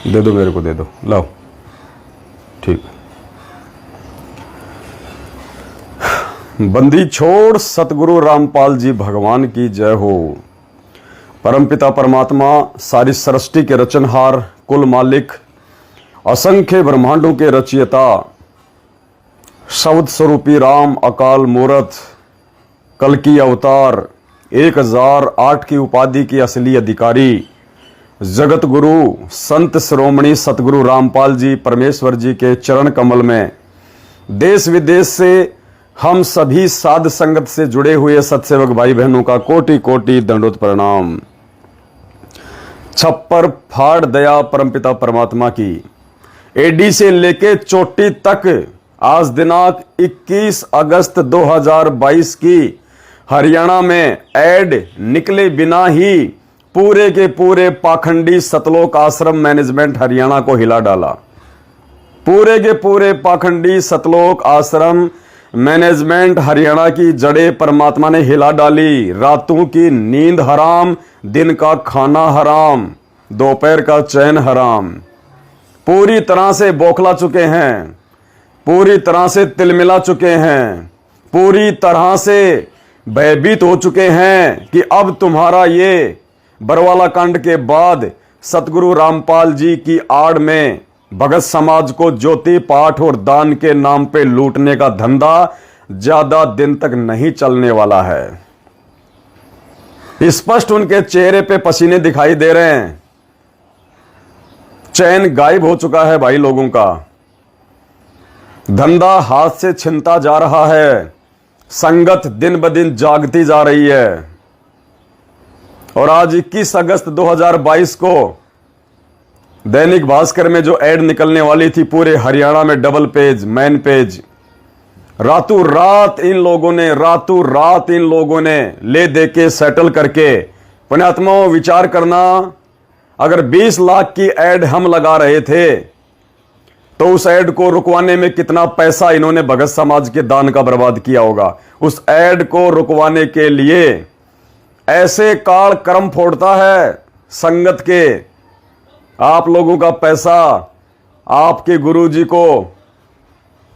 दे दो मेरे को, दे दो, लाओ। ठीक। बंदी छोड़ सतगुरु रामपाल जी भगवान की जय हो। परमपिता परमात्मा सारी सृष्टि के रचनहार, कुल मालिक, असंख्य ब्रह्मांडों के रचयिता, शब्द स्वरूपी राम अकाल मूरत, कल की अवतार, 1008 की उपाधि के असली अधिकारी, जगत गुरु संत श्रोमणी सतगुरु रामपाल जी परमेश्वर जी के चरण कमल में देश विदेश से हम सभी साध संगत से जुड़े हुए सत्सेवक भाई बहनों का कोटि कोटि दंडोत प्रणाम। छप्पर फाड़ दया परमपिता परमात्मा की, एडी से लेके चोटी तक आज दिनांक 21 अगस्त 2022 की हरियाणा में ऐड निकले बिना ही पूरे के पूरे पाखंडी सतलोक आश्रम मैनेजमेंट हरियाणा को हिला डाला। पूरे के पूरे पाखंडी सतलोक आश्रम मैनेजमेंट हरियाणा की जड़ें परमात्मा ने हिला डाली। रातों की नींद हराम, दिन का खाना हराम, दोपहर का चैन हराम। पूरी तरह से बौखला चुके हैं, पूरी तरह से तिलमिला चुके हैं, पूरी तरह से भयभीत हो चुके हैं कि अब तुम्हारा ये बरवाला कांड के बाद सतगुरु रामपाल जी की आड़ में भगत समाज को ज्योति पाठ और दान के नाम पे लूटने का धंधा ज्यादा दिन तक नहीं चलने वाला है। स्पष्ट उनके चेहरे पे पसीने दिखाई दे रहे हैं। चैन गायब हो चुका है भाई लोगों का। धंधा हाथ से छिनता जा रहा है। संगत दिन ब दिन जागती जा रही है। और आज 21 अगस्त 2022 को दैनिक भास्कर में जो एड निकलने वाली थी पूरे हरियाणा में, डबल पेज, मेन पेज, रातों रात इन लोगों ने ले दे के सेटल करके, पुण्यात्माओं विचार करना, अगर 20 लाख की एड हम लगा रहे थे तो उस एड को रुकवाने में कितना पैसा इन्होंने भगत समाज के दान का बर्बाद किया होगा। उस एड को रुकवाने के लिए ऐसे काल कर्म फोड़ता है संगत के। आप लोगों का पैसा आपके गुरुजी को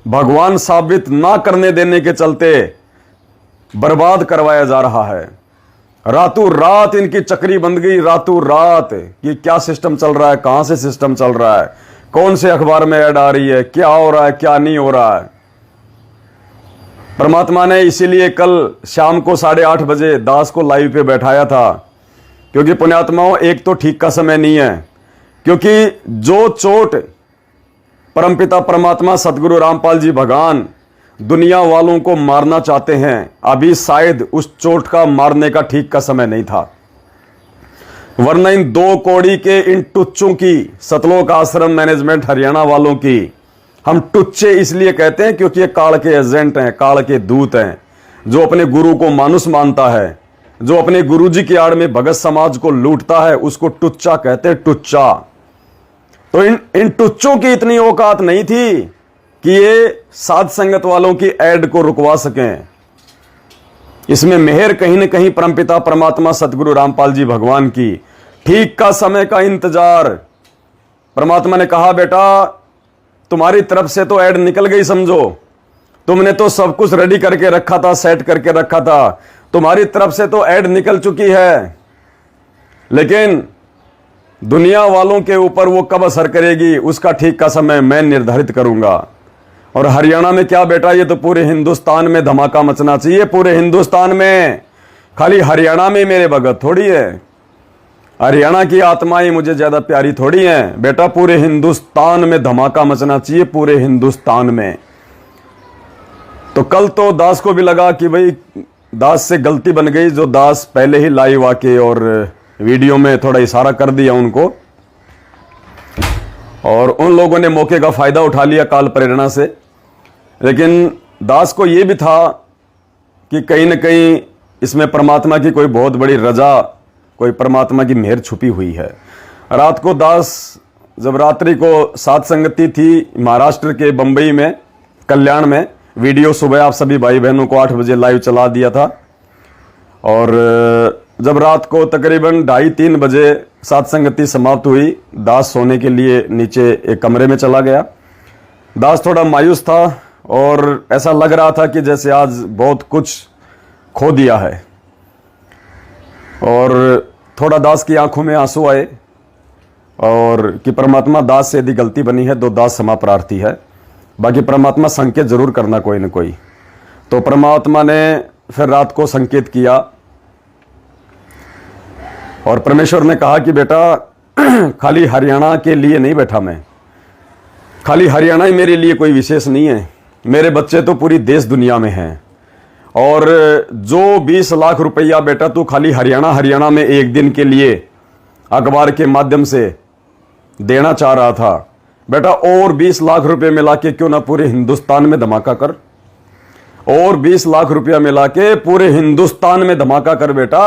भगवान साबित ना करने देने के चलते बर्बाद करवाया जा रहा है। रातों रात इनकी चक्री बंद गई। रातों रात ये क्या सिस्टम चल रहा है, कहां से सिस्टम चल रहा है, कौन से अखबार में ऐड आ रही है, क्या हो रहा है, क्या नहीं हो रहा है। परमात्मा ने इसीलिए कल शाम को 8:30 बजे दास को लाइव पे बैठाया था, क्योंकि पुण्यात्माओं एक तो ठीक का समय नहीं है, क्योंकि जो चोट परमपिता परमात्मा सतगुरु रामपाल जी भगवान दुनिया वालों को मारना चाहते हैं, अभी शायद उस चोट का मारने का ठीक का समय नहीं था। वरना इन 2 कौड़ी के इन टुच्चों की, सतलोक आश्रम मैनेजमेंट हरियाणा वालों की, हम टुच्चे इसलिए कहते हैं क्योंकि ये काल के एजेंट हैं, काल के दूत हैं। जो अपने गुरु को मानुष मानता है, जो अपने गुरुजी की आड़ में भगत समाज को लूटता है, उसको टुच्चा कहते हैं, टुच्चा। तो इन टुच्चों की इतनी औकात नहीं थी कि ये साध संगत वालों की एड को रुकवा सकें। इसमें मेहर कहीं न कहीं परमपिता परमात्मा सतगुरु रामपाल जी भगवान की। ठीक का समय का इंतजार। परमात्मा ने कहा, बेटा तुम्हारी तरफ से तो ऐड निकल गई, समझो तुमने तो सब कुछ रेडी करके रखा था, सेट करके रखा था, तुम्हारी तरफ से तो ऐड निकल चुकी है, लेकिन दुनिया वालों के ऊपर वो कब असर करेगी उसका ठीक का समय मैं निर्धारित करूंगा। और हरियाणा में क्या बेटा, ये तो पूरे हिंदुस्तान में धमाका मचना चाहिए। पूरे हिंदुस्तान में, खाली हरियाणा में मेरे भगत थोड़ी है, हरियाणा की आत्माएं मुझे ज्यादा प्यारी थोड़ी हैं बेटा। पूरे हिंदुस्तान में धमाका मचना चाहिए, पूरे हिंदुस्तान में। तो कल तो दास को भी लगा कि भाई दास से गलती बन गई, जो दास पहले ही लाइव आके और वीडियो में थोड़ा इशारा कर दिया उनको, और उन लोगों ने मौके का फायदा उठा लिया काल प्रेरणा से। लेकिन दास को यह भी था कि कहीं न कहीं इसमें परमात्मा की कोई बहुत बड़ी रजा, कोई परमात्मा की मेहर छुपी हुई है। रात को दास जब रात्रि को साध संगति थी महाराष्ट्र के बंबई में, कल्याण में, वीडियो सुबह आप सभी भाई बहनों को 8 बजे लाइव चला दिया था। और जब रात को तकरीबन 2:30-3 बजे सात संगति समाप्त हुई, दास सोने के लिए नीचे एक कमरे में चला गया। दास थोड़ा मायूस था और ऐसा लग रहा था कि जैसे आज बहुत कुछ खो दिया है, और थोड़ा दास की आंखों में आंसू आए और कि परमात्मा, दास से यदि गलती बनी है तो दास क्षमा प्रार्थी है, बाकी परमात्मा संकेत जरूर करना कोई न कोई। तो परमात्मा ने फिर रात को संकेत किया और परमेश्वर ने कहा कि बेटा, खाली हरियाणा के लिए नहीं बैठा मैं, खाली हरियाणा ही मेरे लिए कोई विशेष नहीं है, मेरे बच्चे तो पूरी देश दुनिया में हैं, और जो 20 लाख रुपया बेटा तू खाली हरियाणा में एक दिन के लिए अखबार के माध्यम से देना चाह रहा था, बेटा और 20 लाख रुपए मिला के क्यों ना पूरे हिंदुस्तान में धमाका कर, और 20 लाख रुपया मिला के पूरे हिंदुस्तान में धमाका कर बेटा।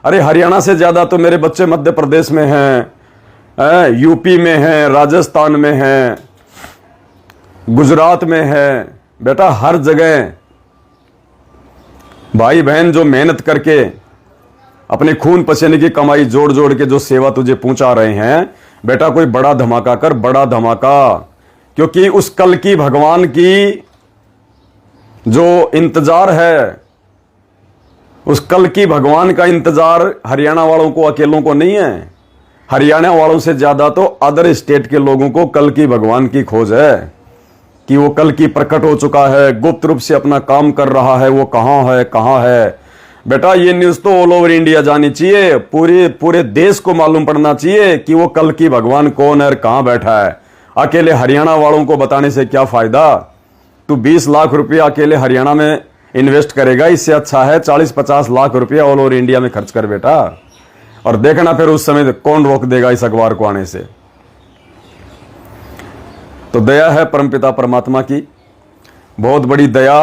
अरे हरियाणा से ज्यादा तो मेरे बच्चे मध्य प्रदेश में हैं, यूपी में हैं, राजस्थान में हैं, गुजरात में हैं, बेटा हर जगह भाई बहन जो मेहनत करके अपने खून पसीने की कमाई जोड़ जोड़ के जो सेवा तुझे पहुंचा रहे हैं, बेटा कोई बड़ा धमाका कर, बड़ा धमाका, क्योंकि उस कल की भगवान की जो इंतजार है, उस कल की भगवान का इंतजार हरियाणा वालों को अकेलों को नहीं है, हरियाणा वालों से ज्यादा तो अदर स्टेट के लोगों को कल की भगवान की खोज है कि वो कल की प्रकट हो चुका है, गुप्त रूप से अपना काम कर रहा है, वो कहां है। बेटा ये न्यूज तो ऑल ओवर इंडिया जानी चाहिए, पूरे देश को मालूम पड़ना चाहिए कि वो कल की भगवान कौन है और कहां बैठा है। अकेले हरियाणा वालों को बताने से क्या फायदा, तू 20 लाख रुपया अकेले हरियाणा में इन्वेस्ट करेगा, इससे अच्छा है 40-50 लाख रुपया ऑल ओवर इंडिया में खर्च कर बेटा, और देखना फिर उस समय कौन रोक देगा इस अखबार को आने से। तो दया है परमपिता परमात्मा की, बहुत बड़ी दया।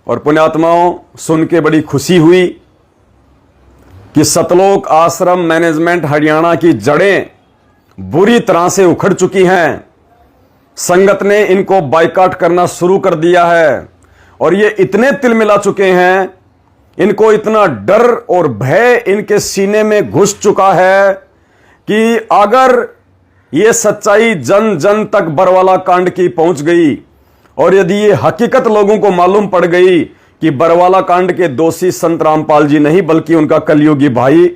और पुण्यात्माओं, सुन के बड़ी खुशी हुई कि सतलोक आश्रम मैनेजमेंट हरियाणा की जड़ें बुरी तरह से उखड़ चुकी हैं, संगत ने इनको बायकॉट करना शुरू कर दिया है, और ये इतने तिलमिला चुके हैं, इनको इतना डर और भय इनके सीने में घुस चुका है कि अगर ये सच्चाई जन जन तक बरवाला कांड की पहुंच गई, और यदि ये हकीकत लोगों को मालूम पड़ गई कि बरवाला कांड के दोषी संत रामपाल जी नहीं बल्कि उनका कलयुगी भाई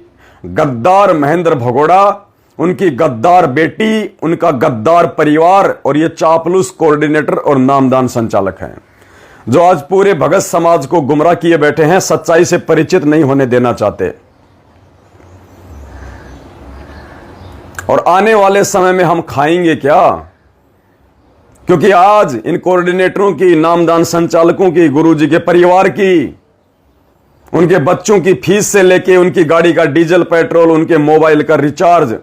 गद्दार महेंद्र भगोड़ा, उनकी गद्दार बेटी, उनका गद्दार परिवार और ये चापलूस कोऑर्डिनेटर और नामदान संचालक हैं, जो आज पूरे भगत समाज को गुमराह किए बैठे हैं, सच्चाई से परिचित नहीं होने देना चाहते। और आने वाले समय में हम खाएंगे क्या, क्योंकि आज इन कोऑर्डिनेटरों की, नामदान संचालकों की, गुरुजी के परिवार की, उनके बच्चों की फीस से लेके उनकी गाड़ी का डीजल पेट्रोल, उनके मोबाइल का रिचार्ज,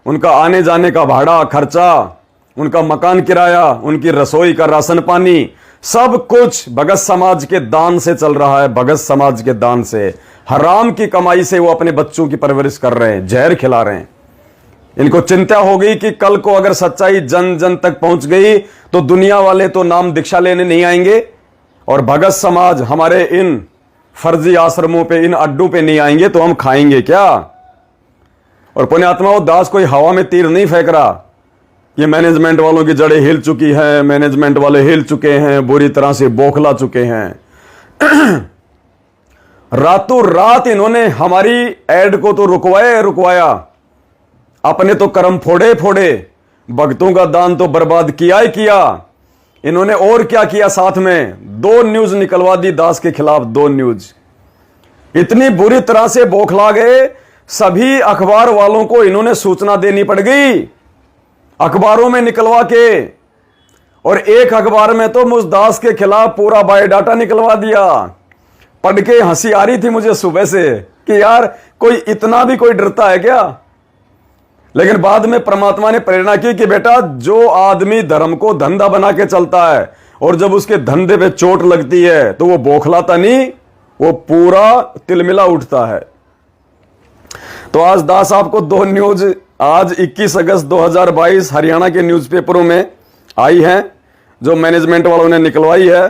उनका आने जाने का भाड़ा खर्चा, उनका मकान किराया, उनकी रसोई का राशन पानी, सब कुछ भगत समाज के दान से चल रहा है। भगत समाज के दान से, हराम की कमाई से वो अपने बच्चों की परवरिश कर रहे हैं, जहर खिला रहे हैं। इनको चिंता हो गई कि कल को अगर सच्चाई जन जन तक पहुंच गई तो दुनिया वाले तो नाम दीक्षा लेने नहीं आएंगे, और भगत समाज हमारे इन फर्जी आश्रमों पे, इन अड्डों पे नहीं आएंगे, तो हम खाएंगे क्या। और पुण्यात्माओं, दास कोई हवा में तीर नहीं फेंक रहा, ये मैनेजमेंट वालों की जड़ें हिल चुकी हैं, मैनेजमेंट वाले हिल चुके हैं, बुरी तरह से बौखला चुके हैं। रातों रात इन्होंने हमारी एड को तो रुकवाया, अपने तो कर्म फोड़े, भक्तों का दान तो बर्बाद किया ही किया। इन्होंने और क्या किया, साथ में 2 न्यूज निकलवा दी दास के खिलाफ, 2 न्यूज। इतनी बुरी तरह से बौखला गए, सभी अखबार वालों को इन्होंने सूचना देनी पड़ गई, अखबारों में निकलवा के। और एक अखबार में तो मुझ दास के खिलाफ पूरा बायोडाटा निकलवा दिया। पढ़ के हंसी आ रही थी मुझे सुबह से कि यार कोई इतना भी कोई डरता है क्या। लेकिन बाद में परमात्मा ने प्रेरणा की कि बेटा, जो आदमी धर्म को धंधा बना के चलता है और जब उसके धंधे पे चोट लगती है तो वो बौखलाता नहीं, वो पूरा तिलमिला उठता है। तो आज दास आपको 2 न्यूज आज 21 अगस्त 2022 हरियाणा के न्यूज़पेपरों में आई हैं, जो मैनेजमेंट वालों ने निकलवाई है।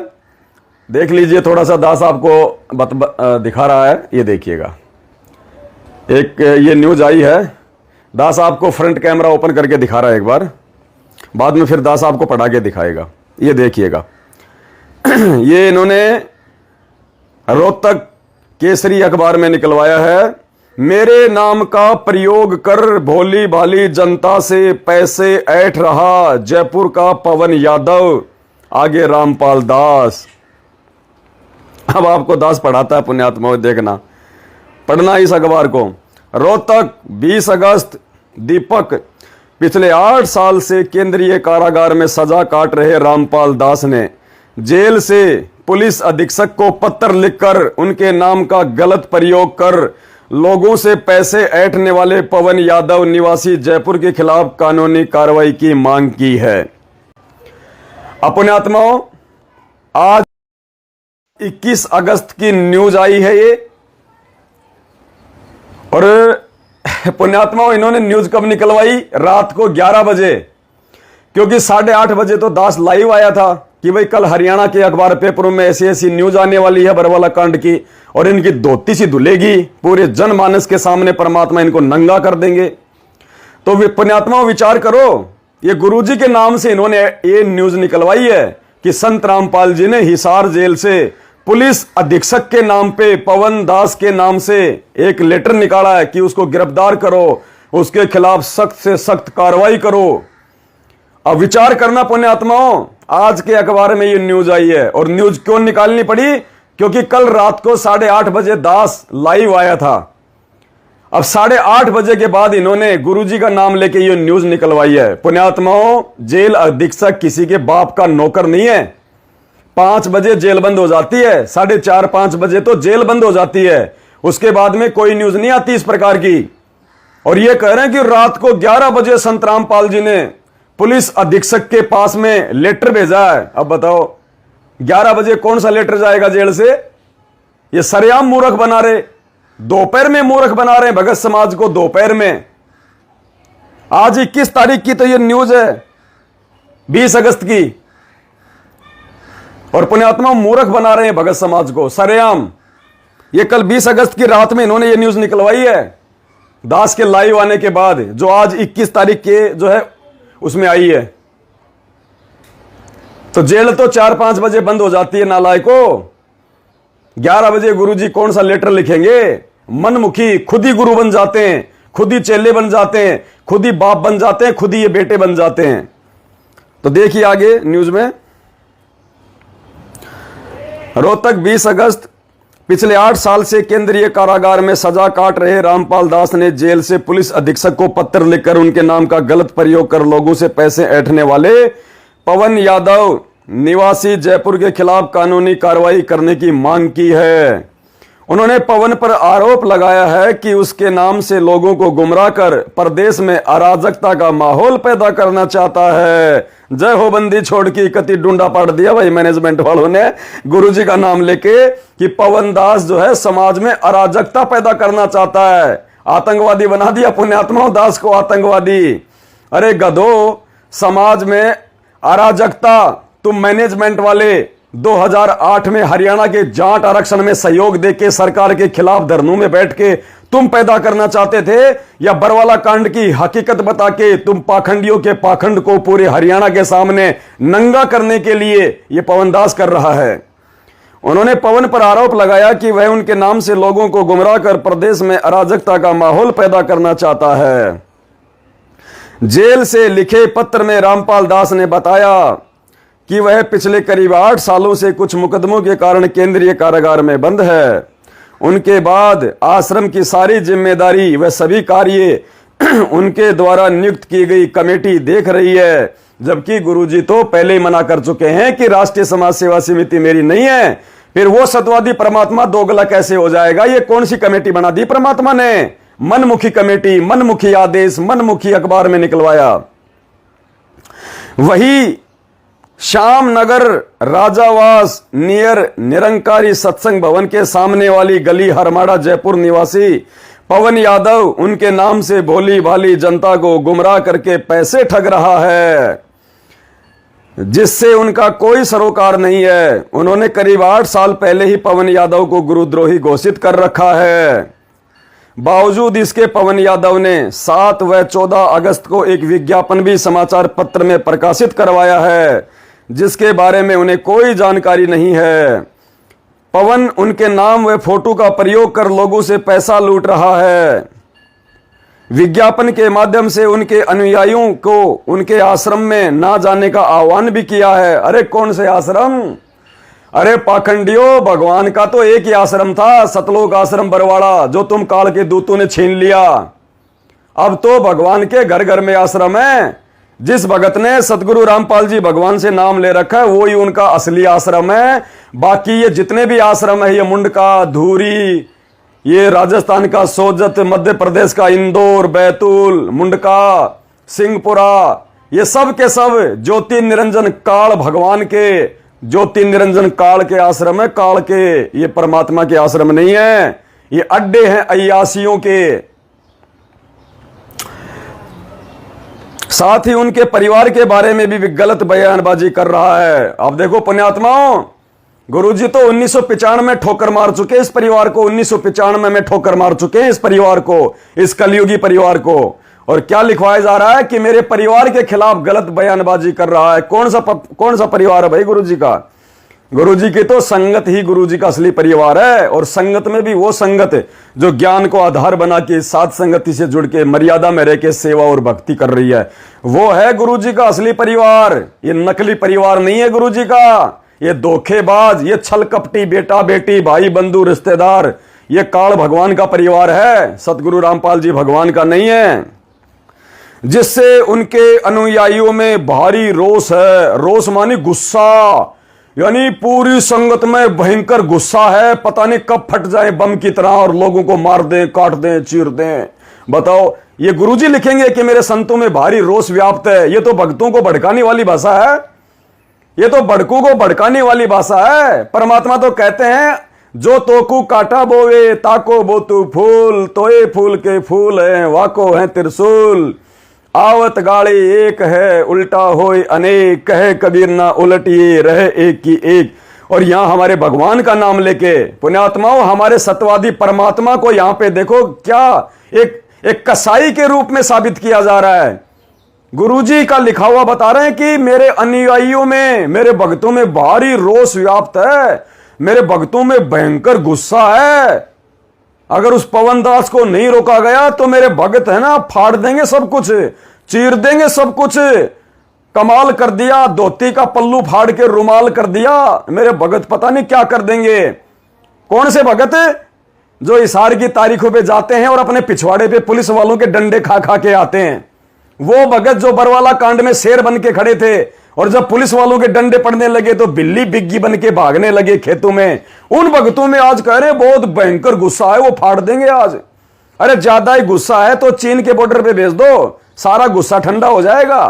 देख लीजिए, थोड़ा सा दास आपको दिखा रहा है, ये देखिएगा। एक ये न्यूज आई है, दास आपको फ्रंट कैमरा ओपन करके दिखा रहा है एक बार, बाद में फिर दास आपको पढ़ा के दिखाएगा। ये देखिएगा ये इन्होंने रोहतक केसरी अखबार में निकलवाया है। मेरे नाम का प्रयोग कर भोली भाली जनता से पैसे ऐंठ रहा जयपुर का पवन यादव, आगे रामपाल दास। अब आपको दास पढ़ाता है पुण्यात्मा, देखना, पढ़ना इस अखबार को। रोहतक 20 अगस्त, दीपक। पिछले 8 साल से केंद्रीय कारागार में सजा काट रहे रामपाल दास ने जेल से पुलिस अधीक्षक को पत्र लिखकर उनके नाम का गलत प्रयोग कर लोगों से पैसे ऐंठने वाले पवन यादव निवासी जयपुर के खिलाफ कानूनी कार्रवाई की मांग की है। पुण्यात्माओं, आज 21 अगस्त की न्यूज आई है ये, और पुण्यात्माओं इन्होंने न्यूज कब निकलवाई? रात को 11 बजे, क्योंकि 8:30 बजे तो दास लाइव आया था कि भाई कल हरियाणा के अखबार पेपरों में ऐसी ऐसी न्यूज आने वाली है बरवाला कांड की, और इनकी धोती सी धुलेगी, पूरे जनमानस के सामने परमात्मा इनको नंगा कर देंगे। तो पुण्यात्माओं विचार करो, ये गुरुजी के नाम से इन्होंने ये न्यूज निकलवाई है कि संत रामपाल जी ने हिसार जेल से पुलिस अधीक्षक के नाम पे पवन दास के नाम से एक लेटर निकाला है कि उसको गिरफ्तार करो, उसके खिलाफ सख्त से सख्त कार्रवाई करो। अब विचार करना पुण्यात्माओं, आज के अखबार में ये न्यूज आई है, और न्यूज क्यों निकालनी पड़ी? क्योंकि कल रात को 8:30 बजे दास लाइव आया था। अब 8:30 बजे के बाद इन्होंने गुरुजी का नाम लेके ये न्यूज निकलवाई है। पुण्यात्माओं, जेल अधीक्षक किसी के बाप का नौकर नहीं है। 5 बजे जेल बंद हो जाती है, 4:30-5 बजे तो जेल बंद हो जाती है, उसके बाद में कोई न्यूज नहीं आती इस प्रकार की। और ये कह रहे हैं कि रात को 11 बजे संत रामपाल जी ने पुलिस अधीक्षक के पास में लेटर भेजा है। अब बताओ 11 बजे कौन सा लेटर जाएगा जेल से? ये सरेआम मूर्ख बना रहे, दोपहर में मूर्ख बना रहे हैं भगत समाज को, दोपहर में। आज 21 तारीख की तो ये न्यूज है, 20 अगस्त की, और पुण्यात्मा मूर्ख बना रहे हैं भगत समाज को सरेआम। ये कल 20 अगस्त की रात में इन्होंने ये न्यूज निकलवाई है दास के लाइव आने के बाद, जो आज 21 तारीख के जो है उसमें आई है। तो जेल तो 4-5 बजे बंद हो जाती है नालायको। 11 बजे गुरुजी कौन सा लेटर लिखेंगे? मनमुखी, खुद ही गुरु बन जाते हैं, खुद ही चेले बन जाते हैं, खुद ही बाप बन जाते हैं, खुद ही ये बेटे बन जाते हैं। तो देखिए आगे न्यूज में, रोहतक 20 अगस्त। पिछले 8 साल से केंद्रीय कारागार में सजा काट रहे रामपाल दास ने जेल से पुलिस अधीक्षक को पत्र लिखकर उनके नाम का गलत प्रयोग कर लोगों से पैसे ऐंठने वाले पवन यादव निवासी जयपुर के खिलाफ कानूनी कार्रवाई करने की मांग की है। उन्होंने पवन पर आरोप लगाया है कि उसके नाम से लोगों को गुमराह कर प्रदेश में अराजकता का माहौल पैदा करना चाहता है। जय हो बंदी छोड़ की कति डूंडा पाड़ दिया भाई मैनेजमेंट वालों ने गुरुजी का नाम लेके कि पवन दास जो है समाज में अराजकता पैदा करना चाहता है। आतंकवादी बना दिया पुण्यात्माओं दास को, आतंकवादी। अरे गधो, समाज में अराजकता तुम मैनेजमेंट वाले 2008 में हरियाणा के जाट आरक्षण में सहयोग देके सरकार के खिलाफ धरनों में बैठ के तुम पैदा करना चाहते थे, या बरवाला कांड की हकीकत बता के तुम पाखंडियों के पाखंड को पूरे हरियाणा के सामने नंगा करने के लिए ये पवन दास कर रहा है। उन्होंने पवन पर आरोप लगाया कि वह उनके नाम से लोगों को गुमराह कर प्रदेश में अराजकता का माहौल पैदा करना चाहता है। जेल से लिखे पत्र में रामपाल दास ने बताया कि वह पिछले करीब 8 सालों से कुछ मुकदमों के कारण केंद्रीय कारागार में बंद है। उनके बाद आश्रम की सारी जिम्मेदारी व सभी कार्य उनके द्वारा नियुक्त की गई कमेटी देख रही है, जबकि गुरुजी तो पहले ही मना कर चुके हैं कि राष्ट्रीय समाज सेवा समिति मेरी नहीं है। फिर वो सतवादी परमात्मा दोगला कैसे हो जाएगा? ये कौन सी कमेटी बना दी परमात्मा ने? मनमुखी कमेटी, मनमुखी आदेश, मनमुखी अखबार में निकलवाया। वही श्याम नगर राजावास नियर निरंकारी सत्संग भवन के सामने वाली गली हरमाड़ा जयपुर निवासी पवन यादव उनके नाम से भोली भाली जनता को गुमराह करके पैसे ठग रहा है, जिससे उनका कोई सरोकार नहीं है। उन्होंने करीब 8 साल पहले ही पवन यादव को गुरुद्रोही घोषित कर रखा है। बावजूद इसके पवन यादव ने 7 व 14 अगस्त को एक विज्ञापन भी समाचार पत्र में प्रकाशित करवाया है, जिसके बारे में उन्हें कोई जानकारी नहीं है। पवन उनके नाम व फोटो का प्रयोग कर लोगों से पैसा लूट रहा है। विज्ञापन के माध्यम से उनके अनुयायियों को उनके आश्रम में ना जाने का आह्वान भी किया है। अरे कौन से आश्रम? अरे पाखंडियों, भगवान का तो एक ही आश्रम था, सतलोक आश्रम बरवाड़ा, जो तुम काल के दूतों ने छीन लिया। अब तो भगवान के घर घर में आश्रम है। जिस भगत ने सतगुरु रामपाल जी भगवान से नाम ले रखा है वो ही उनका असली आश्रम है। बाकी ये जितने भी आश्रम है, ये मुंडका, धूरी, ये राजस्थान का सोजत, मध्य प्रदेश का इंदौर, बैतूल, मुंडका, सिंहपुरा, ये सब के सब ज्योति निरंजन काल भगवान के, ज्योति निरंजन काल के आश्रम है। काल के, ये परमात्मा के आश्रम नहीं है, ये अड्डे हैं अय्यासियों के। साथ ही उनके परिवार के बारे में भी गलत बयानबाजी कर रहा है। अब देखो पुण्यात्माओं, गुरुजी तो 1995 में ठोकर मार चुके इस परिवार को, 1995 में ठोकर मार चुके हैं इस परिवार को, इस कलयुगी परिवार को। और क्या लिखवाया जा रहा है कि मेरे परिवार के खिलाफ गलत बयानबाजी कर रहा है। कौन सा परिवार है भाई गुरुजी का? गुरुजी की तो संगत ही गुरुजी का असली परिवार है। और संगत में भी वो संगत जो ज्ञान को आधार बना के साथ संगति से जुड़ के मर्यादा में रह के सेवा और भक्ति कर रही है, वो है गुरुजी का असली परिवार। ये नकली परिवार नहीं है गुरुजी का। ये धोखेबाज, ये छल कपटी बेटा बेटी, भाई बंधु रिश्तेदार, ये काल भगवान का परिवार है, सतगुरु रामपाल जी भगवान का नहीं है। जिससे उनके अनुयायियों में भारी रोष है। रोष मानी गुस्सा, यानी पूरी संगत में भयंकर गुस्सा है। पता नहीं कब फट जाए बम की तरह और लोगों को मार दें, काट दें, चीर दें। बताओ, ये गुरुजी लिखेंगे कि मेरे संतों में भारी रोष व्याप्त है? ये तो भक्तों को भड़काने वाली भाषा है, ये तो भड़कों को भड़काने वाली भाषा है। परमात्मा तो कहते हैं, जो तोकू काटा बोवे ताको बोतु फूल, तोए फूल के फूल है वाको है त्रिशूल। आवत गाड़ी एक है उल्टा होए अनेक, कहे कबीर ना उलटिए रहे एक की एक। और यहां हमारे भगवान का नाम लेके पुण्यात्माओं, हमारे सत्यवादी परमात्मा को यहां पे देखो क्या एक कसाई के रूप में साबित किया जा रहा है। गुरुजी का लिखा हुआ बता रहे हैं कि मेरे अनुयायियों में, मेरे भक्तों में भारी रोष व्याप्त है, मेरे भक्तों में भयंकर गुस्सा है। अगर उस पवन दास को नहीं रोका गया तो मेरे भगत है ना, फाड़ देंगे सब कुछ, चीर देंगे सब कुछ। कमाल कर दिया, धोती का पल्लू फाड़ के रुमाल कर दिया। मेरे भगत पता नहीं क्या कर देंगे। कौन से भगत? जो इशार की तारीखों पे जाते हैं और अपने पिछवाड़े पे पुलिस वालों के डंडे खा खा के आते हैं। वो भगत जो बरवाला कांड में शेर बन के खड़े थे और जब पुलिस वालों के डंडे पड़ने लगे तो बिल्ली बिग्गी बन के भागने लगे खेतों में। उन भक्तों में आज कह रहे बहुत भयंकर गुस्सा है, वो फाड़ देंगे आज। अरे ज्यादा ही गुस्सा है तो चीन के बॉर्डर पे भेज दो, सारा गुस्सा ठंडा हो जाएगा।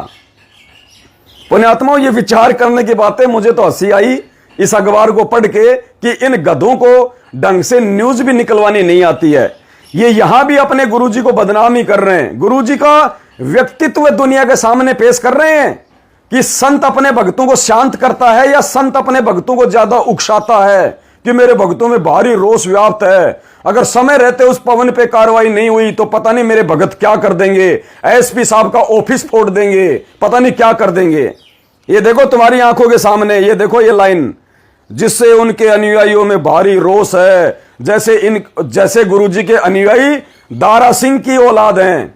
पुण्यात्माओं, ये विचार करने की बातें, मुझे तो हंसी आई इस अखबार को पढ़ के कि इन गधों को ढंग से न्यूज भी निकलवानी नहीं आती है। ये यहां भी अपने गुरुजी को बदनाम ही कर रहे हैं। गुरुजी का व्यक्तित्व दुनिया के सामने पेश कर रहे हैं कि संत अपने भक्तों को शांत करता है या संत अपने भक्तों को ज्यादा उकसाता है कि मेरे भक्तों में भारी रोष व्याप्त है। अगर समय रहते उस पवन पे कार्रवाई नहीं हुई तो पता नहीं मेरे भगत क्या कर देंगे, एसपी साहब का ऑफिस फोड़ देंगे, पता नहीं क्या कर देंगे। ये देखो तुम्हारी आंखों के सामने, ये देखो ये लाइन, जिससे उनके अनुयायियों में भारी रोष है। जैसे गुरुजी के अनुयायी दारा सिंह की औलाद हैं,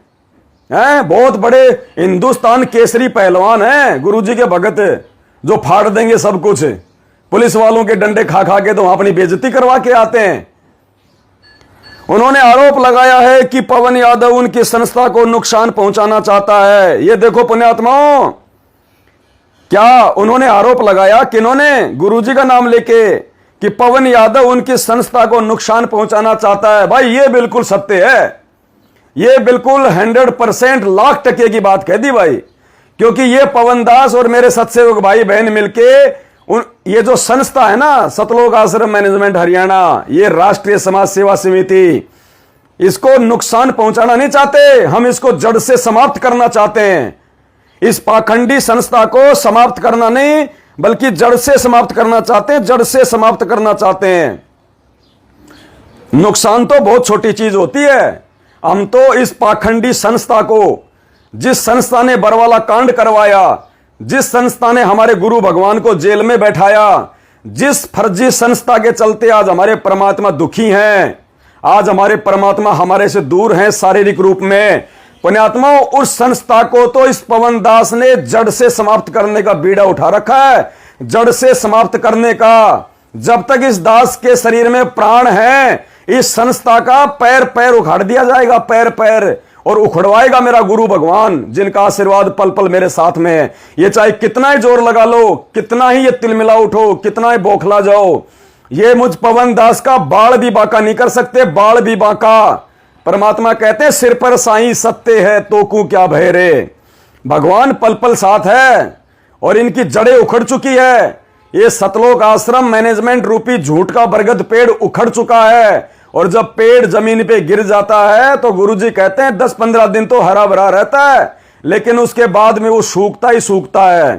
बहुत बड़े हिंदुस्तान केसरी पहलवान हैं गुरुजी के भगत, जो फाड़ देंगे सब कुछ। पुलिस वालों के डंडे खा खा के तो अपनी बेइज्जती करवा के आते हैं। उन्होंने आरोप लगाया है कि पवन यादव उनकी संस्था को नुकसान पहुंचाना चाहता है। ये देखो पुण्यात्माओं, क्या उन्होंने आरोप लगाया, किन्होंने? गुरुजी का नाम लेके, कि पवन यादव उनकी संस्था को नुकसान पहुंचाना चाहता है। भाई ये बिल्कुल सत्य है, ये बिल्कुल 100% लाख टके की बात कह दी भाई। क्योंकि ये पवन दास और मेरे सत्सेवक भाई बहन मिलके ये जो संस्था है ना, सतलोक आश्रम मैनेजमेंट हरियाणा, ये राष्ट्रीय समाज सेवा समिति, इसको नुकसान पहुंचाना नहीं चाहते। हम इसको जड़ से समाप्त करना चाहते हैं। इस पाखंडी संस्था को समाप्त करना नहीं बल्कि जड़ से समाप्त करना चाहते हैं, जड़ से समाप्त करना चाहते हैं। नुकसान तो बहुत छोटी चीज होती है। हम तो इस पाखंडी संस्था को, जिस संस्था ने बरवाला कांड करवाया, जिस संस्था ने हमारे गुरु भगवान को जेल में बैठाया, जिस फर्जी संस्था के चलते आज हमारे परमात्मा दुखी हैं, आज हमारे परमात्मा हमारे से दूर हैं शारीरिक रूप में, पुण्यात्मा, उस संस्था को तो इस पवन दास ने जड़ से समाप्त करने का बीड़ा उठा रखा है, जड़ से समाप्त करने का। जब तक इस दास के शरीर में प्राण है, इस संस्था का पैर पैर उखाड़ दिया जाएगा, पैर पैर, और उखड़वाएगा मेरा गुरु भगवान, जिनका आशीर्वाद पल पल मेरे साथ में है। ये चाहे कितना ही जोर लगा लो, कितना ही ये तिलमिला उठो, कितना ही बौखला जाओ, ये मुझ पवन दास का बाल भी बांका नहीं कर सकते, बाल भी बांका। परमात्मा कहते हैं सिर पर साईं सत्य है तो कू क्या भय रे। भगवान पल पल साथ है और इनकी जड़ें उखड़ चुकी है। ये सतलोक आश्रम मैनेजमेंट रूपी झूठ का बरगद पेड़ उखड़ चुका है, और जब पेड़ जमीन पे गिर जाता है तो गुरुजी कहते हैं 10-15 दिन तो हरा भरा रहता है, लेकिन उसके बाद में वो सूखता ही सूखता है।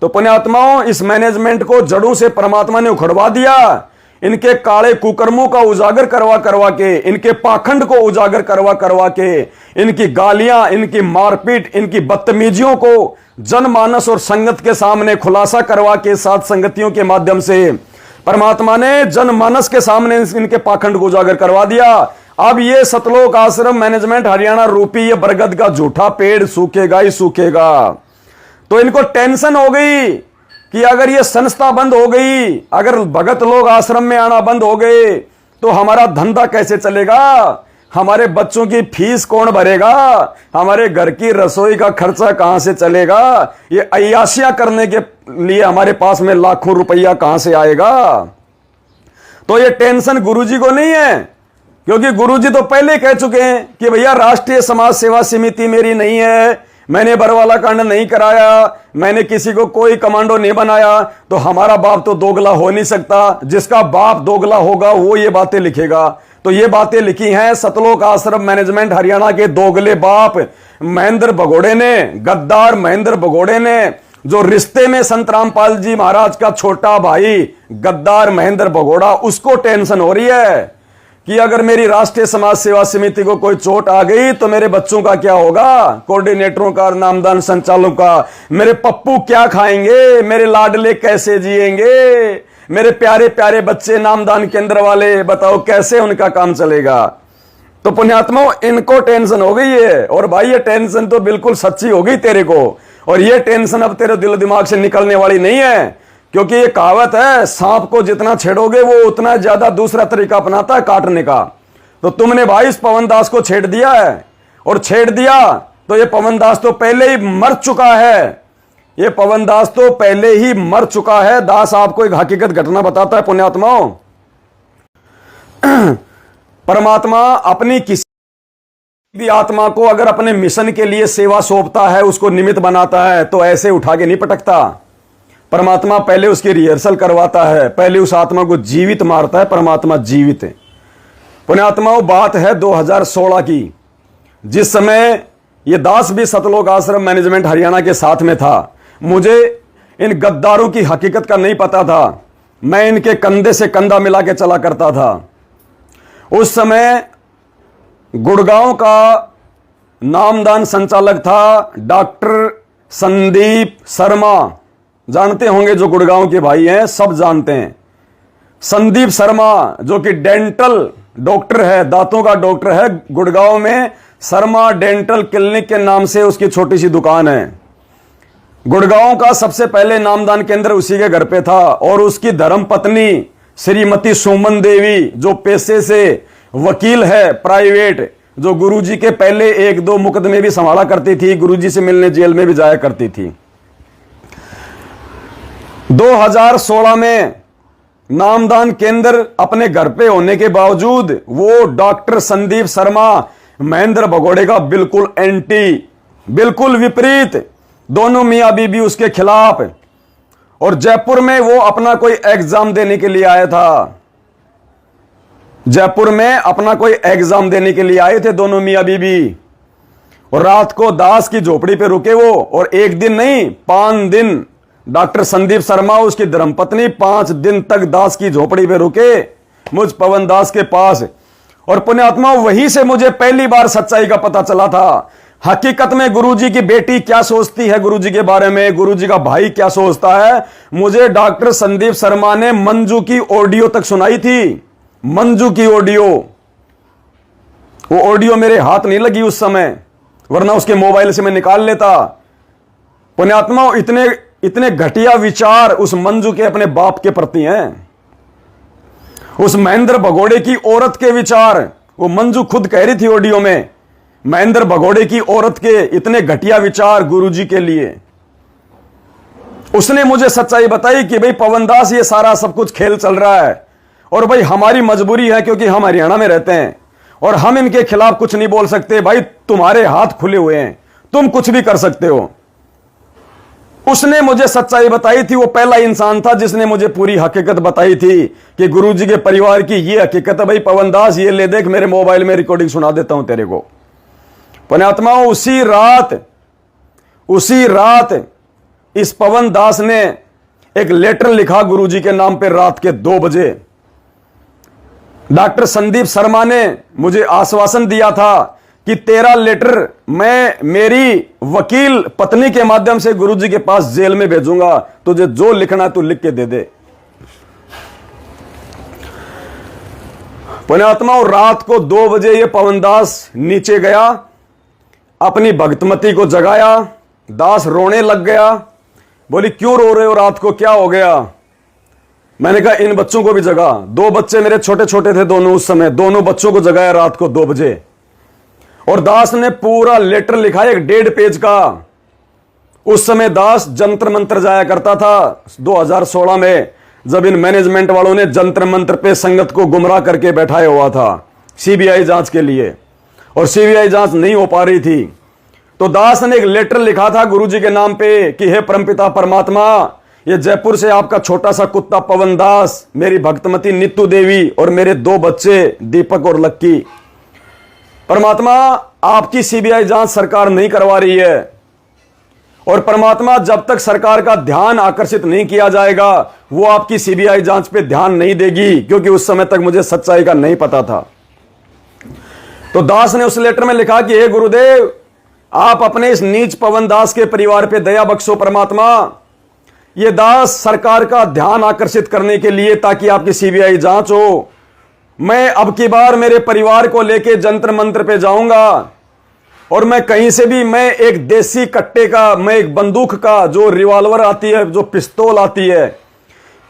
तो पुण्यात्माओं, इस मैनेजमेंट को जड़ों से परमात्मा ने उखड़वा दिया। इनके काले कुकर्मों का उजागर करवा करवा के, इनके पाखंड को उजागर करवा करवा के, इनकी गालियां, इनकी मारपीट, इनकी बदतमीजियों को जनमानस और संगत के सामने खुलासा करवा के, साथ संगतियों के माध्यम से परमात्मा ने जनमानस के सामने इनके पाखंड को उजागर करवा दिया। अब ये सतलोक आश्रम मैनेजमेंट हरियाणा रूपी ये बरगद का झूठा पेड़ सूखेगा ही सूखेगा। तो इनको टेंशन हो गई कि अगर ये संस्था बंद हो गई, अगर भगत लोग आश्रम में आना बंद हो गए, तो हमारा धंधा कैसे चलेगा, हमारे बच्चों की फीस कौन भरेगा, हमारे घर की रसोई का खर्चा कहां से चलेगा, ये अय्याशियां करने के लिए हमारे पास में लाखों रुपया कहां से आएगा। तो ये टेंशन गुरुजी को नहीं है, क्योंकि गुरुजी तो पहले कह चुके हैं कि भैया राष्ट्रीय समाज सेवा समिति मेरी नहीं है, मैंने बरवाला कांड नहीं कराया, मैंने किसी को कोई कमांडो नहीं बनाया। तो हमारा बाप तो दोगला हो नहीं सकता, जिसका बाप दोगला होगा वो ये बातें लिखेगा। तो ये बातें लिखी हैं सतलोक आश्रम मैनेजमेंट हरियाणा के दोगले बाप महेंद्र भगोड़े ने, गद्दार महेंद्र भगोड़े ने, जो रिश्ते में संत रामपाल जी महाराज का छोटा भाई गद्दार महेंद्र भगोड़ा, उसको टेंशन हो रही है कि अगर मेरी राष्ट्रीय समाज सेवा समिति को कोई चोट आ गई तो मेरे बच्चों का क्या होगा, कोऑर्डिनेटरों का, नामदान संचालकों का, मेरे पप्पू क्या खाएंगे, मेरे लाडले कैसे जिएंगे, मेरे प्यारे प्यारे बच्चे नामदान केंद्र वाले, बताओ कैसे उनका काम चलेगा। तो पुण्यात्माओं, इनको टेंशन हो गई है। और भाई ये टेंशन तो बिल्कुल सच्ची हो गई तेरे को, और ये टेंशन अब तेरे दिल दिमाग से निकलने वाली नहीं है, क्योंकि ये कहावत है सांप को जितना छेड़ोगे वो उतना ज्यादा दूसरा तरीका अपनाता है काटने का। तो तुमने भाई इस पवन दास को छेड़ दिया है, और छेड़ दिया तो ये पवन दास तो पहले ही मर चुका है, ये पवन दास तो पहले ही मर चुका है। दास आपको एक हकीकत घटना बताता है पुण्यात्माओं। परमात्मा अपनी किसी भी आत्मा को अगर अपने मिशन के लिए सेवा सौंपता है, उसको निमित्त बनाता है, तो ऐसे उठा के नहीं पटकता। परमात्मा पहले उसकी रिहर्सल करवाता है, पहले उस आत्मा को जीवित मारता है। परमात्मा जीवित है पुण्यात्माओं। बात है 2016 की, जिस समय ये दास भी सतलोक आश्रम मैनेजमेंट हरियाणा के साथ में था। मुझे इन गद्दारों की हकीकत का नहीं पता था, मैं इनके कंधे से कंधा मिला के चला करता था। उस समय गुड़गांव का नामदान संचालक था डॉक्टर संदीप शर्मा, जानते होंगे, जो गुड़गांव के भाई हैं सब जानते हैं। संदीप शर्मा जो कि डेंटल डॉक्टर है, दांतों का डॉक्टर है। गुड़गांव में शर्मा डेंटल क्लिनिक के नाम से उसकी छोटी सी दुकान है। गुड़गांव का सबसे पहले नामदान केंद्र उसी के घर पे था, और उसकी धर्मपत्नी श्रीमती सुमन देवी, जो पेशे से वकील है प्राइवेट, जो गुरुजी के पहले 1-2 मुकदमे भी संभाला करती थी, गुरुजी से मिलने जेल में भी जाया करती थी। 2016 में नामदान केंद्र अपने घर पे होने के बावजूद वो डॉक्टर संदीप शर्मा महेंद्र भगोड़े का बिल्कुल एंटी, बिल्कुल विपरीत, दोनों मियां बीबी उसके खिलाफ। और जयपुर में वो अपना कोई एग्जाम देने के लिए आया था, जयपुर में अपना कोई एग्जाम देने के लिए आए थे दोनों मियां बीबी। और रात को दास की झोपड़ी पे रुके वो, और एक दिन नहीं 5 दिन डॉक्टर संदीप शर्मा उसकी धर्मपत्नी 5 दिन तक दास की झोपड़ी पे रुके मुझ पवन दास के पास। और पुण्यात्मा वहीं से मुझे पहली बार सच्चाई का पता चला था। हकीकत में गुरुजी की बेटी क्या सोचती है गुरुजी के बारे में, गुरुजी का भाई क्या सोचता है, मुझे डॉक्टर संदीप शर्मा ने मंजू की ऑडियो तक सुनाई थी। मंजू की ऑडियो, वो ऑडियो मेरे हाथ नहीं लगी उस समय, वरना उसके मोबाइल से मैं निकाल लेता। पुण्यात्मा इतने इतने घटिया विचार उस मंजू के अपने बाप के प्रति हैं। उस महेंद्र भगोड़े की औरत के विचार, वो मंजू खुद कह रही थी ऑडियो में, महेंद्र भगोड़े की औरत के इतने घटिया विचार गुरुजी के लिए। उसने मुझे सच्चाई बताई कि भाई पवन दास, ये सारा सब कुछ खेल चल रहा है और भाई हमारी मजबूरी है क्योंकि हम हरियाणा में रहते हैं और हम इनके खिलाफ कुछ नहीं बोल सकते। भाई तुम्हारे हाथ खुले हुए हैं, तुम कुछ भी कर सकते हो। उसने मुझे सच्चाई बताई थी। वो पहला इंसान था जिसने मुझे पूरी हकीकत बताई थी कि गुरुजी के परिवार की ये हकीकत है। भाई पवन दास, ये ले देख, मेरे मोबाइल में रिकॉर्डिंग सुना देता हूं तेरे को। पुण्यात्माओं, उसी रात इस पवन दास ने एक लेटर लिखा गुरुजी के नाम पे रात के 2 बजे। डॉक्टर संदीप शर्मा ने मुझे आश्वासन दिया था कि तेरा लेटर मैं मेरी वकील पत्नी के माध्यम से गुरुजी के पास जेल में भेजूंगा, तुझे जो लिखना तू लिख के दे दे। पुण्यात्माओं, रात को 2 बजे ये पवन दास नीचे गया, अपनी भक्तमती को जगाया। दास रोने लग गया। बोली क्यों रो रहे हो, रात को क्या हो गया? मैंने कहा इन बच्चों को भी जगा। 2 बच्चे मेरे छोटे छोटे थे दोनों उस समय, दोनों बच्चों को जगाया रात को 2 बजे। और दास ने पूरा लेटर लिखा, एक 1.5 पेज का। उस समय दास जंतर मंत्र जाया करता था 2016 में, जब इन मैनेजमेंट वालों ने जंतर मंत्र पे संगत को गुमराह करके बैठाया हुआ था सीबीआई जांच के लिए, और सीबीआई जांच नहीं हो पा रही थी। तो दास ने एक लेटर लिखा था गुरुजी के नाम पे कि हे परमपिता परमात्मा, ये जयपुर से आपका छोटा सा कुत्ता पवन दास, मेरी भक्तमती नीतू देवी और मेरे 2 बच्चे दीपक और लक्की, परमात्मा आपकी सीबीआई जांच सरकार नहीं करवा रही है, और परमात्मा जब तक सरकार का ध्यान आकर्षित नहीं किया जाएगा वो आपकी सीबीआई जांच पे ध्यान नहीं देगी, क्योंकि उस समय तक मुझे सच्चाई का नहीं पता था। तो दास ने उस लेटर में लिखा कि हे गुरुदेव, आप अपने इस नीच पवन दास के परिवार पे दया बख्शो परमात्मा। ये दास सरकार का ध्यान आकर्षित करने के लिए, ताकि आपकी सीबीआई जांच हो। मैं अब की बार मेरे परिवार को लेके जंतर मंत्र पे जाऊंगा, और मैं कहीं से भी, मैं एक देसी कट्टे का, मैं एक बंदूक का, जो रिवॉल्वर आती है, जो पिस्तौल आती है,